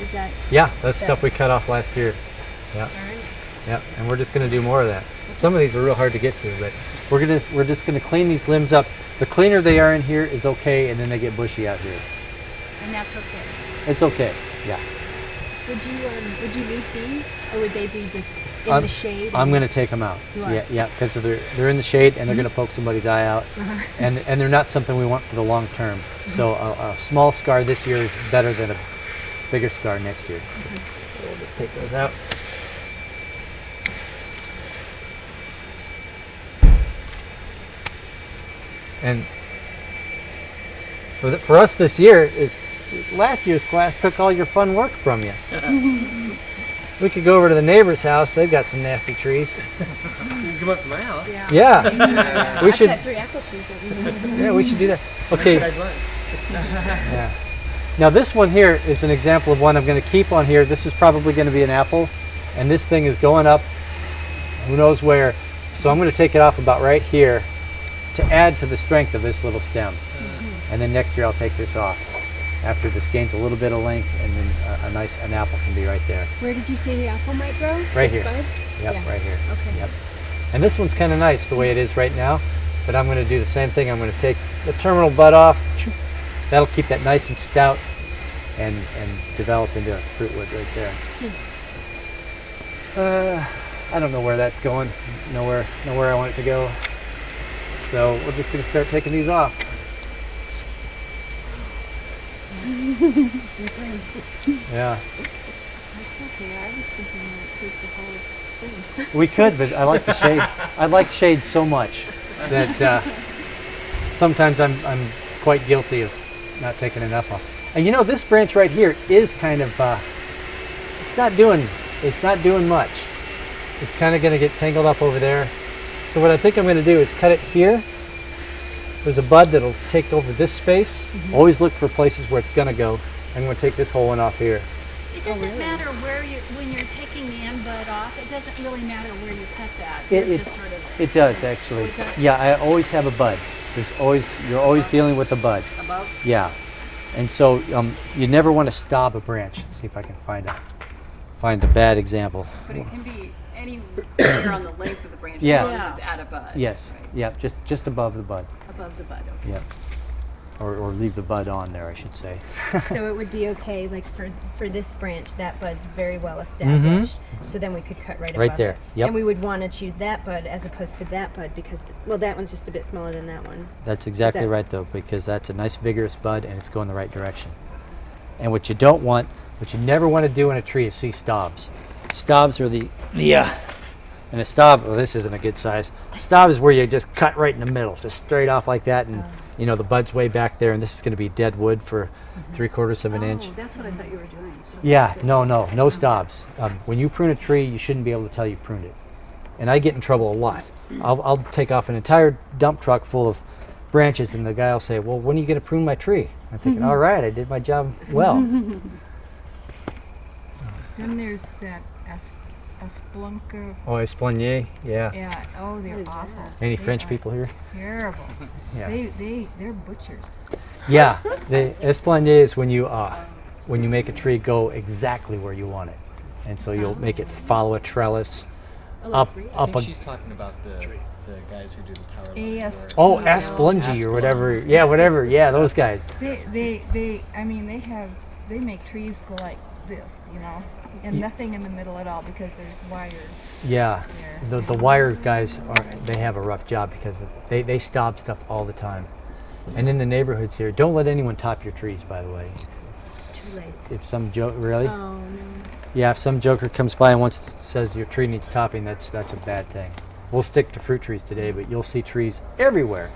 S4: Is that?
S2: yeah, that's stuff we cut off last year. Yeah.
S4: All right.
S2: Yep, and we're just going to do more of that. Some of these are real hard to get to, but we're just going to clean these limbs up. The cleaner they are in here is okay, and then they get bushy out here.
S4: And that's okay.
S2: It's okay. Yeah.
S4: Would you leave these, or would they be just in the shade?
S2: I'm going to take them out.
S4: You are?
S2: Yeah, because they're in the shade and they're going to poke somebody's eye out, and they're not something we want for the long term. So a small scar this year is better than a bigger scar next year. So we'll just take those out. And for us this year, last year's class took all your fun work from you. We could go over to the neighbor's house. They've got some nasty trees.
S5: You can come up to my house.
S2: Yeah, we should.
S4: I've got 3 apple trees over here.
S2: Yeah, we should do that. Okay. Yeah. Now this one here is an example of one I'm going to keep on here. This is probably going to be an apple, and this thing is going up who knows where. So I'm going to take it off about right here to add to the strength of this little stem. And then next year I'll take this off after this gains a little bit of length, and then an apple can be right there.
S4: Where did you say the apple might grow?
S2: Right
S4: This
S2: here.
S4: bud?
S2: Yep,
S4: Yeah.
S2: right here.
S4: Okay.
S2: Yep. And this one's kind of nice the way it is right now, but I'm going to do the same thing. I'm going to take the terminal bud off. That'll keep that nice and stout and develop into a fruitwood right there. I don't know where that's going. Nowhere I want it to go. So we're just going to start taking these off. Yeah.
S7: That's okay. I was thinking you might take the whole thing.
S2: We could, but I like the shade. I like shade so much that sometimes I'm quite guilty of not taking enough off. And you know, this branch right here is kind of it's not doing much. It's kind of going to get tangled up over there. So what I think I'm going to do is cut it here. There's a bud that'll take over this space. Always look for places where it's going to go. I'm going to take this whole one off here.
S3: It doesn't matter where when you're taking the end bud off, it doesn't really matter where you cut that.
S2: It
S3: just sort of
S2: It does actually.
S3: it does?
S2: Yeah, I always have a bud. You're always dealing with a bud.
S3: above.
S2: Yeah, and so you never want to stop a branch. Let's see if I can find a bad example.
S9: But it can be anywhere on the length of the branch.
S2: Yes.
S9: As long as it's at a bud.
S2: Yes.
S9: Right.
S2: Yep. Just above the bud.
S3: Above the bud, okay.
S2: Yep. Or leave the bud on there, I should say.
S4: So it would be okay, like for this branch, that bud's very well established. So then we could cut right above
S2: there,
S4: it.
S2: yep.
S4: And we would want to choose that bud as opposed to that bud because, well, that one's just a bit smaller than that one.
S2: That's exactly
S4: that-
S2: right, though, because that's a nice vigorous bud and it's going the right direction. And what you never want to do in a tree is see stobs. Stobs are and a stob, well, this isn't a good size. Stob is where you just cut right in the middle, just straight off like that, and the bud's way back there, and this is going to be dead wood for 3/4 of an inch.
S3: Oh, that's what I thought you were doing. So
S2: Yeah, no stobs. When you prune a tree, you shouldn't be able to tell you pruned it. And I get in trouble a lot. I'll take off an entire dump truck full of branches, and the guy will say, "Well, when are you going to prune my tree?" I'm thinking, "All right, I did my job well."
S7: Then there's that Esplunker.
S2: Oh, Esplenier, yeah.
S7: Yeah. Oh, they're awful.
S2: Any
S7: They
S2: French
S7: are
S2: people here?
S7: Terrible.
S2: Yeah.
S7: They're butchers.
S2: Yeah, the Esplenier is when you make a tree go exactly where you want it, and so you'll make it follow a trellis up a.
S10: She's talking about the guys who do the power line.
S7: AS.
S10: work.
S2: Oh, Asplengi or whatever. Yeah, whatever. Yeah, those guys.
S7: I mean, they make trees go like this, and nothing in the middle at all because there's wires.
S2: Yeah,
S7: there.
S2: the wire guys they have a rough job because they stop stuff all the time. And in the neighborhoods here, don't let anyone top your trees, by the way.
S4: Too late.
S2: If some really?
S4: Oh, no.
S2: Yeah, if some joker comes by and says your tree needs topping, that's a bad thing. We'll stick to fruit trees today, but you'll see trees everywhere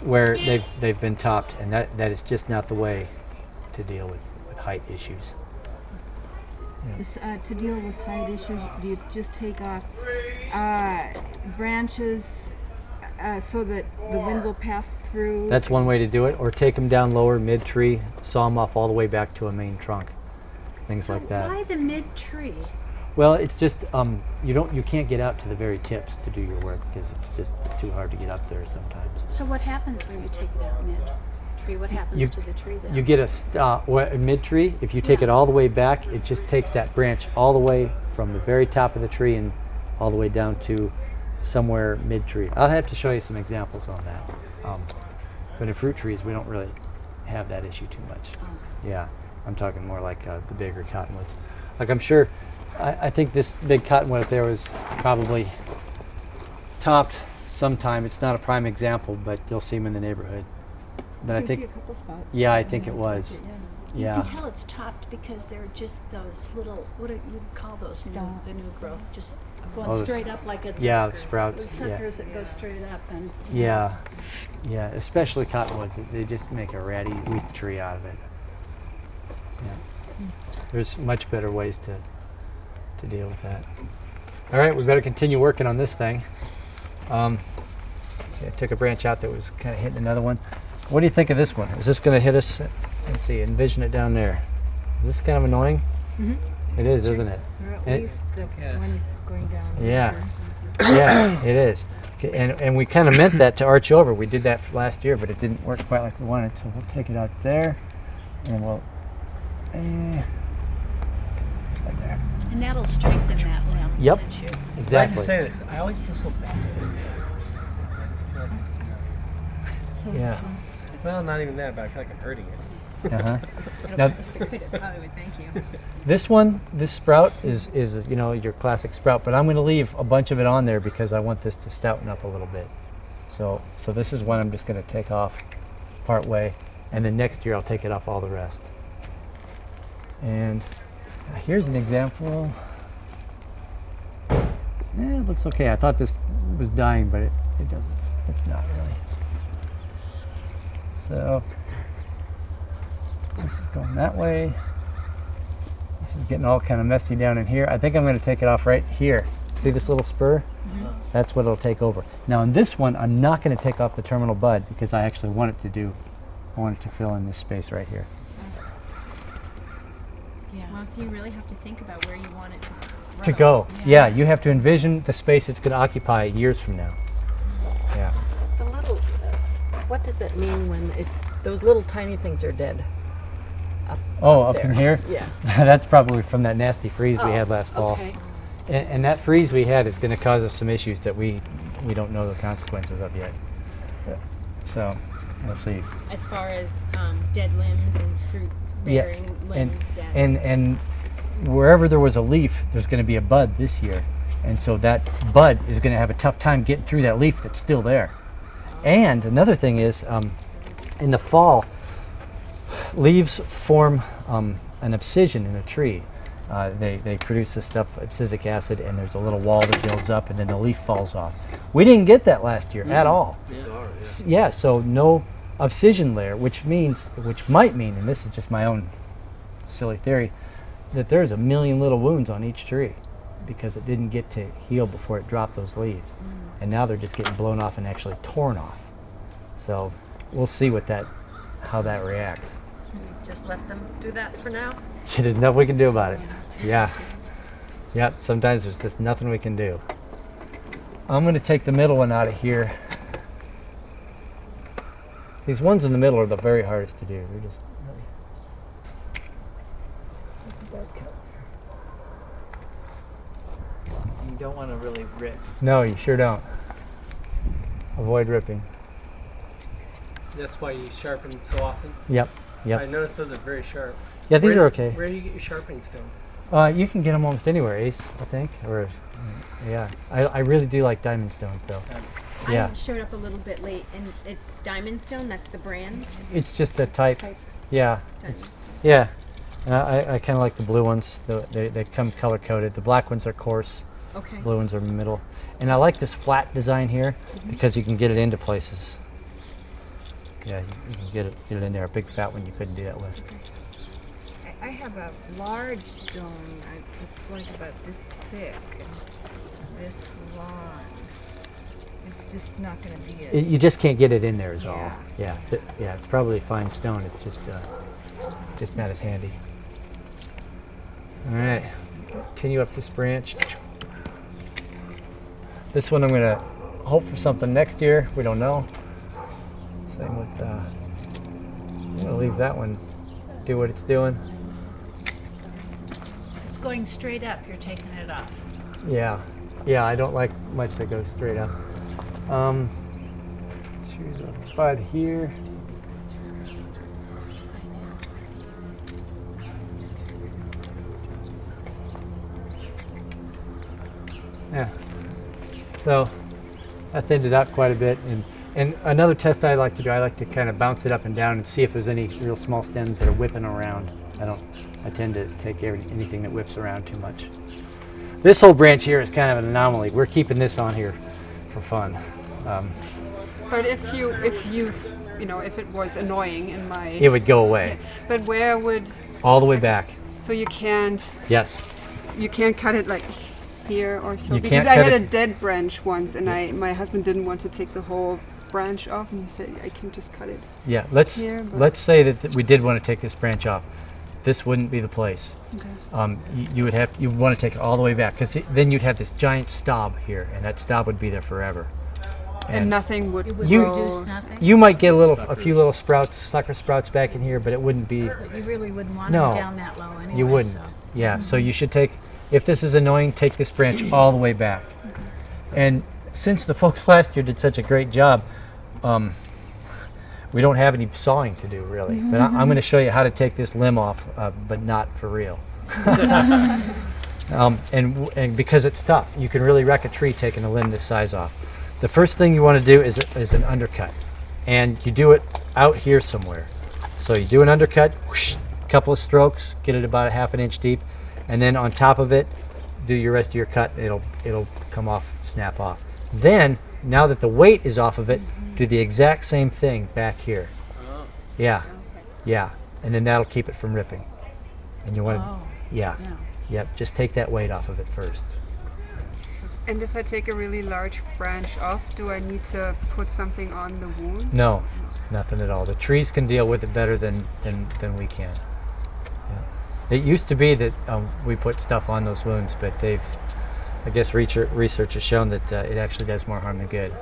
S2: where they've been topped, and that is just not the way to deal with height issues.
S7: To deal with height issues, do you just take off branches so that the wind will pass through?
S2: That's one way to do it, or take them down lower mid-tree, saw them off all the way back to a main trunk, things like that.
S3: Why the mid-tree?
S2: Well, it's just you can't get out to the very tips to do your work because it's just too hard to get up there sometimes.
S3: So what happens when you take that mid? tree. What happens
S2: You-
S3: to the tree then?
S2: You get a mid-tree. If you take
S3: Yeah.
S2: it all the way back, it just takes that branch all the way from the very top of the tree and all the way down to somewhere mid-tree. I'll have to show you some examples on that. But in fruit trees, we don't really have that issue too much. Yeah, I'm talking more like the bigger cottonwoods. Like I'm sure, I think this big cottonwood up there was probably topped sometime. It's not a prime example, but you'll see them in the neighborhood. But I
S7: You see
S2: think,
S7: a couple spots.
S2: yeah, I think it was.
S3: You
S2: Yeah.
S3: can tell it's topped because they're just those little, what do you call those, the new growth, just going
S2: Oh, those-
S3: straight up like it's
S2: Yeah,
S3: the
S2: sprouts. Yeah.
S3: suckers that go straight up and
S2: Yeah, yeah, especially cottonwoods. They just make a ratty weak tree out of it. Yeah. There's much better ways to deal with that. All right, we better continue working on this thing. See, I took a branch out that was kind of hitting another one. What do you think of this one? Is this going to hit us? Let's see, envision it down there. Is this kind of annoying? It is, isn't it?
S7: Or at
S2: And-
S7: least the one going down.
S2: Yeah. Yeah, it is. Okay, and we kind of meant that to arch over. We did that last year, but it didn't work quite like we wanted. So we'll take it out there, and we'll. Right there.
S3: and that'll strengthen that limb.
S2: Yep.
S3: since you-
S5: Glad you
S2: Exactly.
S5: say this. I always feel so bad. I just feel like,
S2: Yeah.
S5: well, not even that, but I feel like I'm hurting it.
S2: Uh-huh.
S4: It'll
S2: Now,
S4: probably would thank you.
S2: this one, this sprout is your classic sprout, but I'm going to leave a bunch of it on there because I want this to stouten up a little bit. So this is one I'm just going to take off part way, and then next year I'll take it off all the rest. And here's an example. It looks okay. I thought this was dying, but it doesn't. It's not really. So this is going that way. This is getting all kind of messy down in here. I think I'm going to take it off right here. See this little spur? That's what it'll take over. Now in this one, I'm not going to take off the terminal bud because I actually want it to fill in this space right here.
S4: Yeah. Well, so you really have to think about where you want it to grow.
S2: To go. Yeah, you have to envision the space it's going to occupy years from now. Yeah.
S11: The little, what does that mean when it's those little tiny things are dead?
S2: Up
S11: there.
S2: in here?
S11: Yeah.
S2: That's probably from that nasty freeze we
S11: Oh,
S2: had last fall.
S11: okay.
S2: And that freeze we had is going to cause us some issues that we don't know the consequences of yet. So we'll see.
S4: As far as dead limbs and fruit bearing limbs dead.
S2: And wherever there was a leaf, there's going to be a bud this year. And so that bud is going to have a tough time getting through that leaf that's still there. And another thing is, in the fall, leaves form an abscission in a tree. They produce this stuff, abscisic acid, and there's a little wall that builds up, and then the leaf falls off. We didn't get that last year at all. Yeah, so no abscission layer, which might mean, and this is just my own silly theory, that there's a million little wounds on each tree because it didn't get to heal before it dropped those leaves. And now they're just getting blown off and actually torn off. So we'll see how that reacts.
S11: Just let them do that for now.
S2: There's nothing we can do about it. Yeah. Yep, sometimes there's just nothing we can do. I'm going to take the middle one out of here. These ones in the middle are the very hardest to do. They're just really... That's a bad cut.
S6: You don't want to really rip.
S2: No, you sure don't. Avoid ripping.
S5: That's why you sharpen so often.
S2: Yep,
S5: I
S2: yep.
S5: noticed those are very sharp.
S2: Yeah, these
S5: Where
S2: are
S5: do-
S2: okay.
S5: Where do you get your sharpening stone?
S2: You can get them almost anywhere, Ace, I think. Or, yeah. I really do like diamond stones, though. Yeah.
S4: I showed up a little bit late, and it's Diamond Stone. That's the brand.
S2: It's just a type.
S4: Type.
S2: Yeah.
S4: Diamond.
S2: Yeah. I kind of like the blue ones. They come color coded. The black ones are coarse.
S4: Okay.
S2: Blue ones are middle. And I like this flat design here because you can get it into places. Yeah, you can get it in there. A big fat one you couldn't do that with.
S7: I have a large stone. It's like about this thick and this long. It's just not going to be as...
S2: You just can't get it in there is all.
S7: Yeah.
S2: Yeah. Yeah, it's probably a fine stone. It's just not as handy. All right, continue up this branch. This one I'm going to hope for something next year. We don't know. Same with I'll leave that one do what it's doing.
S3: It's going straight up, you're taking it off.
S2: Yeah, I don't like much that goes straight up. Choose a bud here. Yeah, so I thinned it out quite a bit, and another test I like to do, I like to kind of bounce it up and down and see if there's any real small stems that are whipping around. I tend to take anything that whips around too much. This whole branch here is kind of an anomaly. We're keeping this on here for fun.
S9: But if it was annoying in my...
S2: It would go away.
S9: But where would...
S2: All the way back.
S9: So you can't...
S2: Yes.
S9: You can't cut it like here or so?
S2: You
S9: because
S2: can't
S9: I
S2: cut
S9: had
S2: it-
S9: a dead branch once, and my husband didn't want to take the whole branch off, and he said, I can just cut it.
S2: Yeah,
S9: here, but-
S2: let's say that we did want to take this branch off. This wouldn't be the place.
S9: Okay.
S2: You would want to take it all the way back, because then you'd have this giant stub here, and that stub would be there forever.
S9: And nothing would
S2: you
S9: grow.
S2: you might get a few little sprouts, sucker sprouts back in here, but it wouldn't be.
S3: But you really wouldn't want
S2: No,
S3: them down that low anyway.
S2: you wouldn't.
S3: So.
S2: Yeah, so you should take. If this is annoying, take this branch all the way back. And since the folks last year did such a great job, we don't have any sawing to do really. But I'm going to show you how to take this limb off, but not for real. And because it's tough, you can really wreck a tree taking a limb this size off. The first thing you want to do is an undercut, and you do it out here somewhere. So you do an undercut, whoosh, couple of strokes, get it about a ½ inch deep, and then on top of it, do your rest of your cut. It'll come off, snap off. Then, now that the weight is off of it, do the exact same thing back here. Yeah, yeah, and then that'll keep it from ripping. And you want to, yep, just take that weight off of it first.
S9: And if I take a really large branch off, do I need to put something on the wound?
S2: No, nothing at all. The trees can deal with it better than we can. Yeah. It used to be that we put stuff on those wounds, but I guess research has shown that it actually does more harm than good.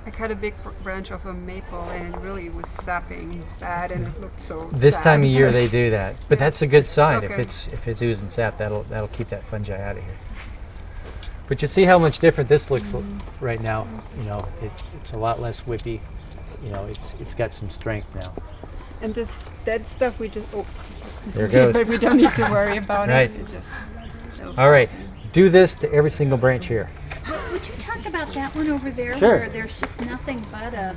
S9: I cut a big branch off a maple, and it really was sapping bad, and it looked so
S2: This
S9: sad.
S2: time of year they do that, but that's a good sign.
S9: Okay.
S2: If it's oozing sap, that'll keep that fungi out of here. But you see how much different this looks right now. You know, it's a lot less whippy. You know, it's got some strength now.
S9: And this dead stuff, we just
S2: There it goes.
S9: But we don't need to worry about
S2: Right.
S9: it. It just,
S2: All right, do this to every single branch here.
S3: Would you talk about that one over there
S2: Sure.
S3: where there's just nothing but a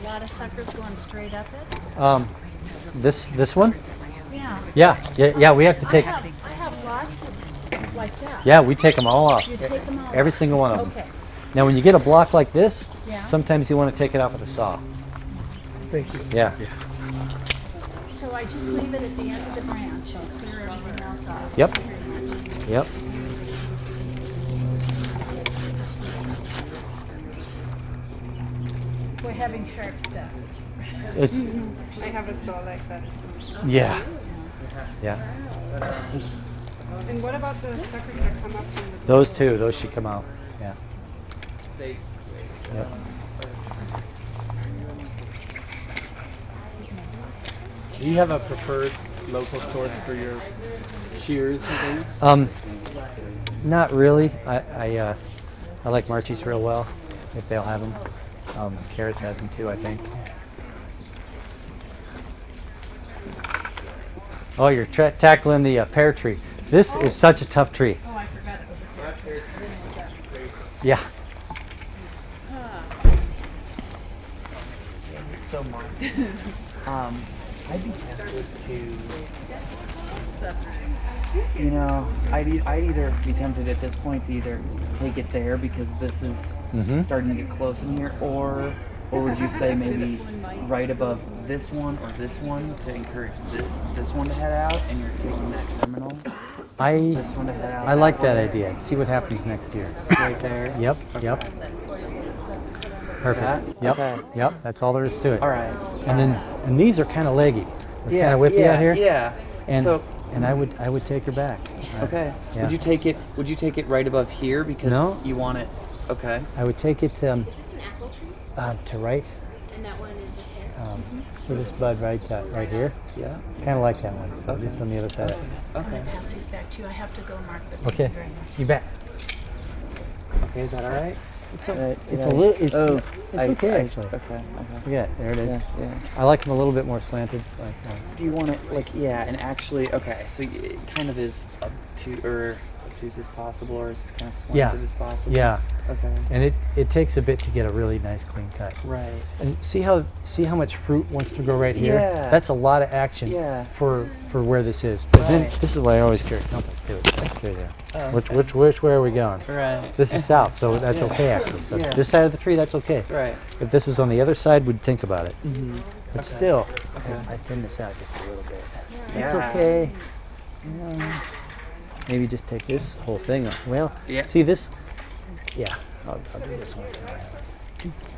S3: lot of suckers going straight up it?
S2: This one?
S3: Yeah.
S2: Yeah. We have to take.
S3: I have lots of like that.
S2: Yeah, we take them all off.
S3: You take them all
S2: Every
S3: off.
S2: single one of them.
S3: Okay.
S2: Now, when you get a block like this,
S3: Yeah.
S2: sometimes you want to take it off with a saw.
S8: Thank you.
S2: Yeah.
S3: So I just leave it at the end of the branch and clear everything else off.
S2: Yep. Yep.
S3: We're having sharp stuff.
S2: It's
S9: I have a saw like that.
S2: yeah. Yeah.
S9: And what about the suckers that come up from the...
S2: Those two, those should come out. Yeah. Yep.
S5: Do you have a preferred local source for your shears and things?
S2: Not really. I like Marchie's real well, if they'll have them. Karis has them too, I think. Oh, you're tackling the pear tree. This is such a tough tree.
S3: Oh, I forgot it was a pear.
S2: Yeah.
S6: So, Mark, I'd be tempted to, I'd either be tempted at this point to either take it there because this is starting to get close in here, or would you say maybe right above this one or this one to encourage this one to head out, and you're taking that terminal? This one to head out.
S2: I like that idea. See what happens next year.
S6: Right there.
S2: Yep. Yep. Perfect. Yep.
S6: Okay.
S2: Yep. That's all there is to it.
S6: All right.
S2: And these are kind of leggy. They're kind of whippy out here.
S6: Yeah.
S2: And I would take her back.
S6: Okay.
S2: Yeah.
S6: Would you take it right above here because
S2: No.
S6: you want it? Okay.
S2: I would take it
S4: Is this an apple tree?
S2: to right.
S4: And that one is a pear?
S2: See this bud right here?
S6: Yeah.
S2: Kind of like that one. So just on the other side.
S6: Okay.
S4: Pass these back to you. I have to go, Mark. But
S2: Okay.
S4: Thank you very much.
S2: You bet.
S6: Okay, is that all right?
S2: It's a little. It's okay actually.
S6: Okay.
S2: Yeah, there it is.
S6: Yeah.
S2: I like them a little bit more slanted. Like,
S6: Do you want it like and actually so it kind of is obtuse or obtuse as possible, or as kind of slanted as possible.
S2: Yeah.
S6: Okay.
S2: And it takes a bit to get a really nice clean cut.
S6: Right.
S2: And see how much fruit wants to grow right here?
S6: Yeah.
S2: That's a lot of action for where this is. But then this is why I always carry compass too. Carry there.
S6: Oh,
S2: Which way are we going?
S6: Right.
S2: This is south, so that's okay actually. So this side of the tree, that's okay.
S6: Right.
S2: If this was on the other side, we'd think about it.
S6: Mm-hmm.
S2: But still, I thin this out just a little bit. It's okay. Maybe just take this whole thing off. Well, see this? Yeah, I'll do this one.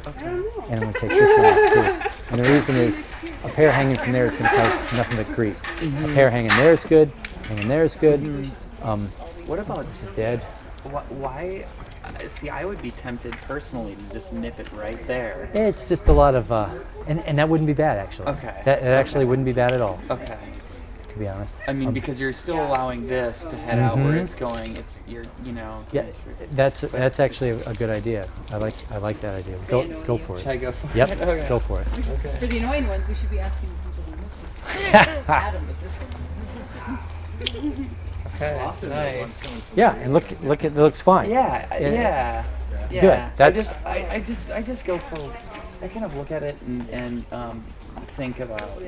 S6: Okay.
S2: And I'm going to take this one off too. And the reason is a pear hanging from there is going to cause nothing but grief. A pear hanging there is good. Hanging there is good.
S6: What about
S2: this is dead?
S6: Why? See, I would be tempted personally to just nip it right there.
S2: It's just a lot of, and that wouldn't be bad actually.
S6: Okay.
S2: That actually wouldn't be bad at all.
S6: Okay.
S2: To be honest.
S6: I mean, because you're still allowing this to head out where it's going.
S2: Yeah, that's actually a good idea. I like that idea. Go for it.
S6: Should I go for it?
S2: Yep.
S6: Okay.
S2: Go for it.
S6: Okay.
S9: For the annoying ones, we should be asking people to look. Adam is this one.
S6: Okay. Nice.
S2: Yeah, and look, it looks fine.
S6: Yeah.
S2: Good. That's.
S6: I just go for. I kind of look at it and think about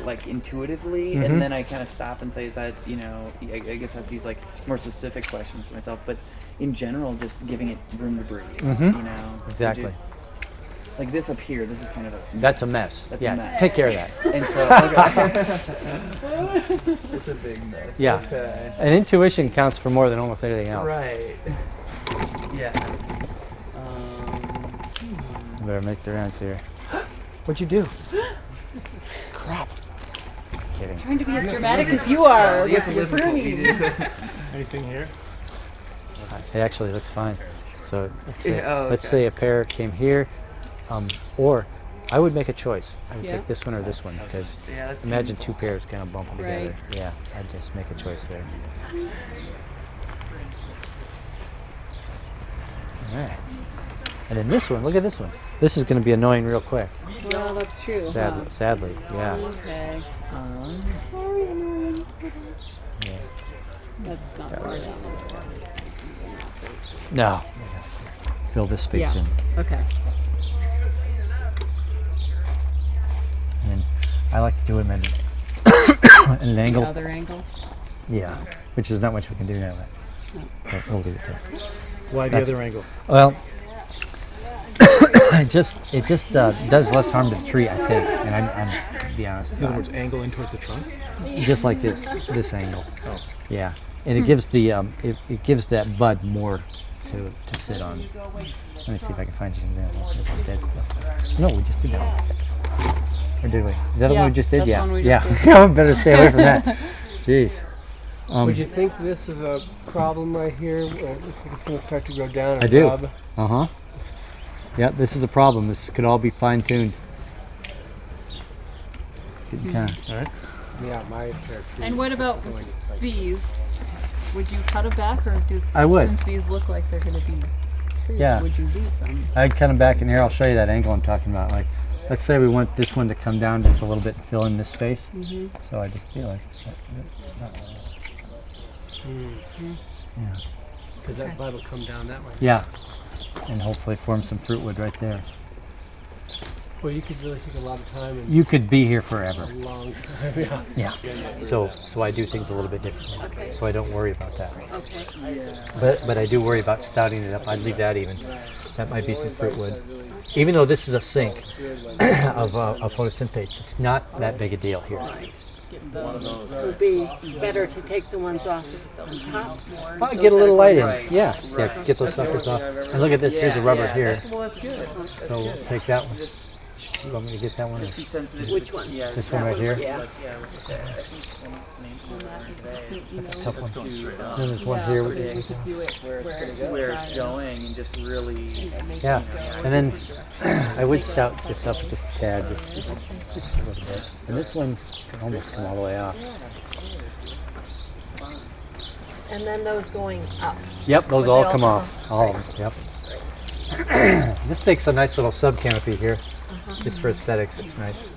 S6: like intuitively, and then I kind of stop and say, is that I guess has these like more specific questions to myself, but in general, just giving it room to breathe.
S2: Exactly.
S6: Like this up here, this is kind of a mess.
S2: That's a mess.
S6: That's
S2: yeah,
S6: a mess.
S2: take care of that.
S6: And so,
S10: It's a big mess.
S2: Yeah.
S6: Okay.
S2: And intuition counts for more than almost anything else.
S6: Right. Yeah.
S2: I better make the rounds here. What'd you do? Crap. Kidding.
S9: Trying to be as dramatic as you are with your pruning.
S8: Anything here?
S2: It actually looks fine. So let's
S6: okay.
S2: say a pear came here, or I would make a choice. I would take this one or this one because imagine two pears kind of bumping together. Yeah, I'd just make a choice there. All right. And then this one, look at this one. This is going to be annoying real quick.
S9: Well, that's true.
S2: Sadly, yeah.
S9: Okay.
S3: Sorry, annoying.
S2: Yeah.
S9: That's not far down.
S2: No. Fill this space in.
S9: Okay.
S2: And then I like to do them at an angle.
S9: Other angle.
S2: Yeah, which is not much we can do now. But we'll leave it there.
S8: Why the other angle?
S2: Well, it just does less harm to the tree, I think. And I'm to be honest.
S8: In other words, angle in towards the trunk?
S2: Just like this angle.
S8: Oh.
S2: Yeah, and it gives the it gives that bud more to sit on. Let me see if I can find you an example. There's some dead stuff. No, we just did that one. Or did we? Is that the one we just did?
S9: That's the one we
S2: Yeah.
S9: just
S2: Yeah. Better stay away from that. Jeez.
S5: Would you think this is a problem right here? It looks like it's going to start to go down.
S2: I do. Uh-huh. Yeah, this is a problem. This could all be fine-tuned. It's getting kind of...
S8: All right.
S5: Yeah, my pear tree.
S9: And what about
S5: is going to, like,
S9: these? Would you cut them back, or
S2: I would.
S9: Since these look like they're going to be trees,
S2: Yeah.
S9: would you leave them?
S2: I'd cut them back in here. I'll show you that angle I'm talking about. Like, let's say we want this one to come down just a little bit and fill in this space. So I just do like that. Yeah.
S5: Because that bud will come down that way.
S2: Yeah. And hopefully form some fruit wood right there.
S5: Well, you could really take a lot of time and
S2: You could be here forever.
S5: a long time. Yeah.
S2: Yeah. So I do things a little bit differently.
S9: Okay.
S2: So I don't worry about that.
S9: Okay.
S2: But I do worry about stouting it up. I'd leave that even. That might be some fruit wood. Even though this is a sink of photosynthase, it's not that big a deal here.
S11: It would be better to take the ones off the top.
S2: Get a little light in. Yeah. Get those suckers off. And look at this. Here's a rubber here.
S11: Well, that's good.
S2: So we'll take that one. You want me to get that one?
S6: Just be sensitive.
S3: Which one?
S6: Yeah,
S2: This one right here?
S3: Yeah.
S6: Like, yeah, I think one main one today is
S2: That's a tough one.
S6: to,
S2: Then there's one here. We can
S6: predict
S2: take down.
S6: where it's going and just really.
S2: Yeah, and then I would stout this up just a tad, just a little bit. And this one can almost come all the way off.
S11: And then those going up.
S2: Yep, those
S11: Would
S2: all
S11: they
S2: come
S11: all
S2: off. All of them, yep. This makes a nice little sub canopy here, just for aesthetics. It's nice. Look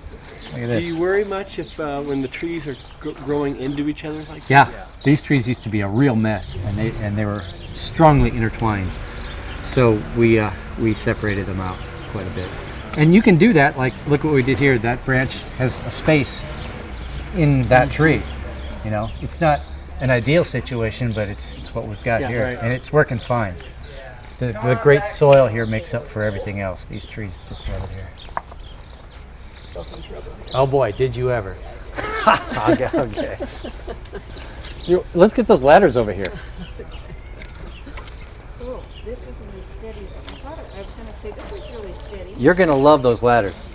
S2: at
S5: Do
S2: this.
S5: you worry much if when the trees are growing into each other like
S2: Yeah,
S5: that?
S2: these trees used to be a real mess, and they were strongly intertwined. So we separated them out quite a bit. And you can do that. Like, look what we did here. That branch has a space in that tree. You know, it's not an ideal situation, but it's what we've got here,
S5: right.
S2: and it's working fine. The great soil here makes up for everything else. These trees just love it here. Oh boy, did you ever? Okay. Let's get those ladders over here.
S7: Oh, this isn't as steady as I thought I was going to say. This is really steady.
S2: You're gonna love those ladders.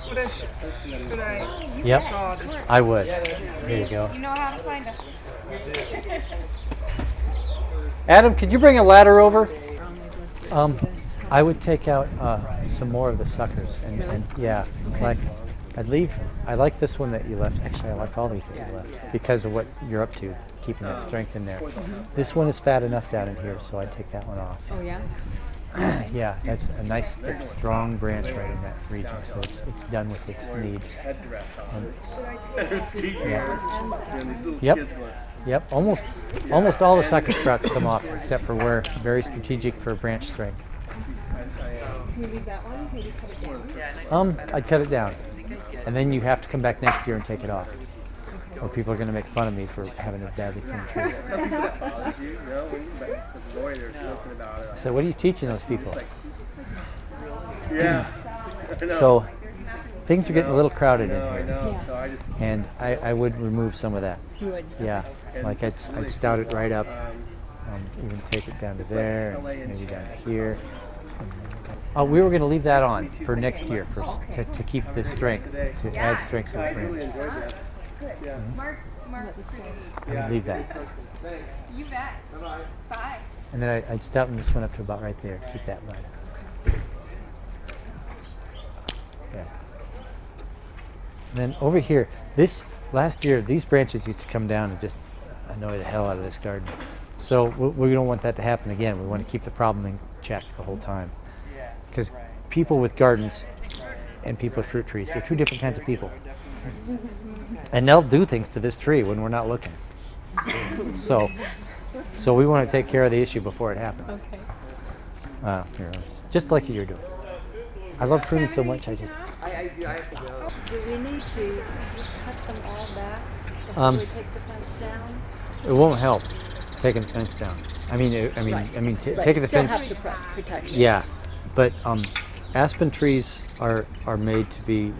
S1: Should I?
S2: Yep,
S1: Saw this.
S2: I would. There you go.
S1: You know how to find us.
S2: Adam, could you bring a ladder over? I would take out some more of the suckers, and yeah, like I like this one that you left. Actually, I like all these that you left because of what you're up to, keeping that strength in there. This one is fat enough down in here, so I'd take that one off.
S4: Oh yeah?
S2: Yeah, that's a nice, strong branch right in that region, so it's done with its need. Yep. Yep, almost all the sucker sprouts come off, except for where very strategic for branch strength.
S7: Can you leave that one? Maybe cut it down?
S2: I'd cut it down, and then you have to come back next year and take it off, or people are going to make fun of me for having a badly pruned tree. So what are you teaching those people?
S5: Yeah.
S2: So things are getting a little crowded in here, and I would remove some of that.
S4: You would.
S2: Yeah, like I'd stout it right up, even take it down to there, and maybe down to here. We were going to leave that on for next year, to keep the strength, to add strength to the branch.
S1: Mark.
S2: I would leave that.
S1: You bet. Bye.
S2: And then I'd stouten this one up to about right there. Keep that line. Yeah. And then over here, last year, these branches used to come down and just annoy the hell out of this garden. So we don't want that to happen again. We want to keep the problem in check the whole time. Because people with gardens and people with fruit trees, they're two different kinds of people. And they'll do things to this tree when we're not looking. So we want to take care of the issue before it happens.
S4: Okay.
S2: Just like you're doing. I love pruning so much, I just can't stop.
S11: Do we need to cut them all back before we take the fence down?
S2: It won't help taking the fence down. Taking the
S11: Still
S2: fence.
S11: have to protect it.
S2: Yeah, but aspen trees are made to be.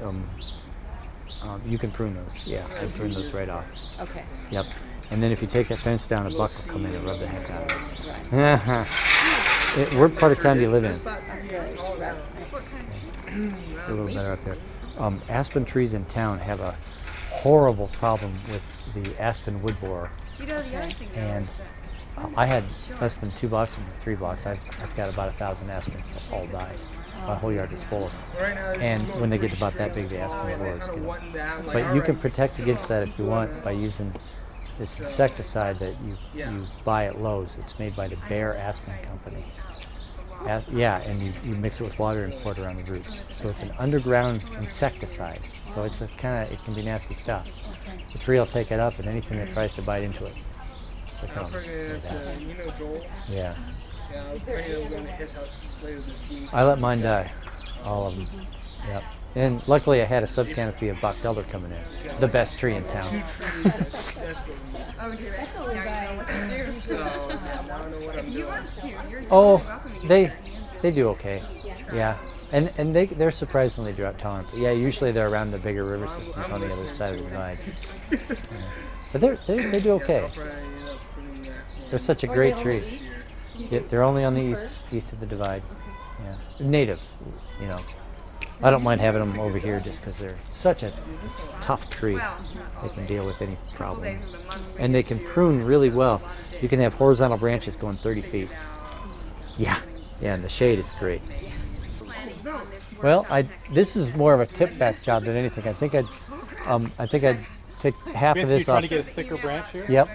S2: You can prune those. Yeah, I prune those right off.
S11: Okay.
S2: Yep. And then if you take that fence down, a buck will come in and rub the heck out of it. What part of town do you live in? A little better up there. Aspen trees in town have a horrible problem with the aspen wood borer.
S1: You know the other thing.
S2: And I had less than 2 blocks from 3 blocks. I've got about 1,000 aspens that all died. My whole yard is full of them. And when they get about that big, the aspen borers get them. But you can protect against that if you want by using this insecticide that you buy at Lowe's. It's made by the Bear Aspen Company. And you mix it with water and pour it around the roots. So it's an underground insecticide. So it can be nasty stuff. The tree will take it up, and anything that tries to bite into it succumbs. Yeah. I let mine die, all of them. Yep. And luckily, I had a subcanopy of box elder coming in, the best tree in town. Oh, they do okay. Yeah, and they're surprisingly drought tolerant. But yeah, usually they're around the bigger river systems on the other side of the divide. But they do okay. They're such a great tree. Yeah, they're only on the east of the divide. Yeah, native, you know. I don't mind having them over here just because they're such a tough tree. They can deal with any problem. And they can prune really well. You can have horizontal branches going 30 feet. Yeah, and the shade is great. Well, this is more of a tip back job than anything. I think I'd take half of
S8: Basically,
S2: this
S8: you're
S2: off.
S8: trying to get a thicker branch here?
S2: Yep.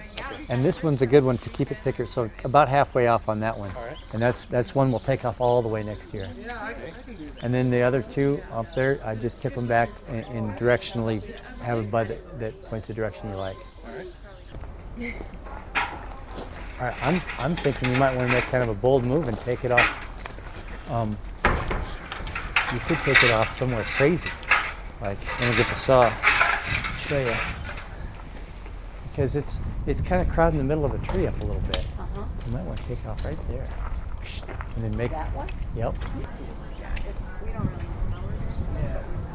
S2: And this one's a good one to keep it thicker, so about halfway off on that one.
S8: All right.
S2: And that's one we'll take off all the way next year.
S8: Okay.
S2: And then the other two up there, I just tip them back and directionally have a bud that points the direction you like.
S8: All right.
S2: All right, I'm thinking you might want to make kind of a bold move and take it off. You could take it off somewhere crazy. Like, let me get the saw, show you. Because it's kind of crowding the middle of a tree up a little bit. You might want to take it off right there. And then make
S3: That one?
S2: Yep.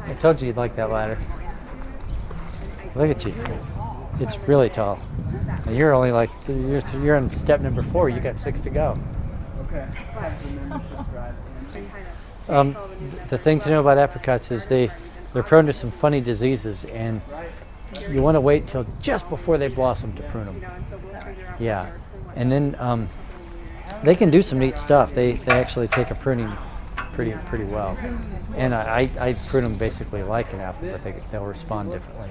S2: I told you you'd like that ladder. Look at you. It's really tall. And you're only like, you're on step number 4. You got 6 to go.
S6: Okay.
S2: The thing to know about apricots is they're prone to some funny diseases, and you want to wait till just before they blossom to prune them. Yeah. And then they can do some neat stuff. They actually take a pruning pretty well. And I prune them basically like an apple, but they'll respond differently.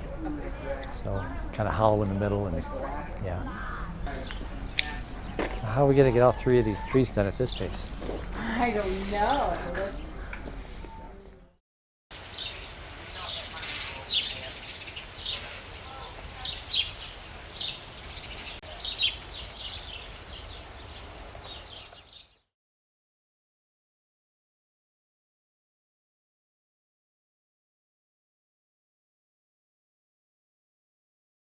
S2: So kind of hollow in the middle, and yeah. How are we going to get all 3 of these trees done at this pace?
S3: I don't know.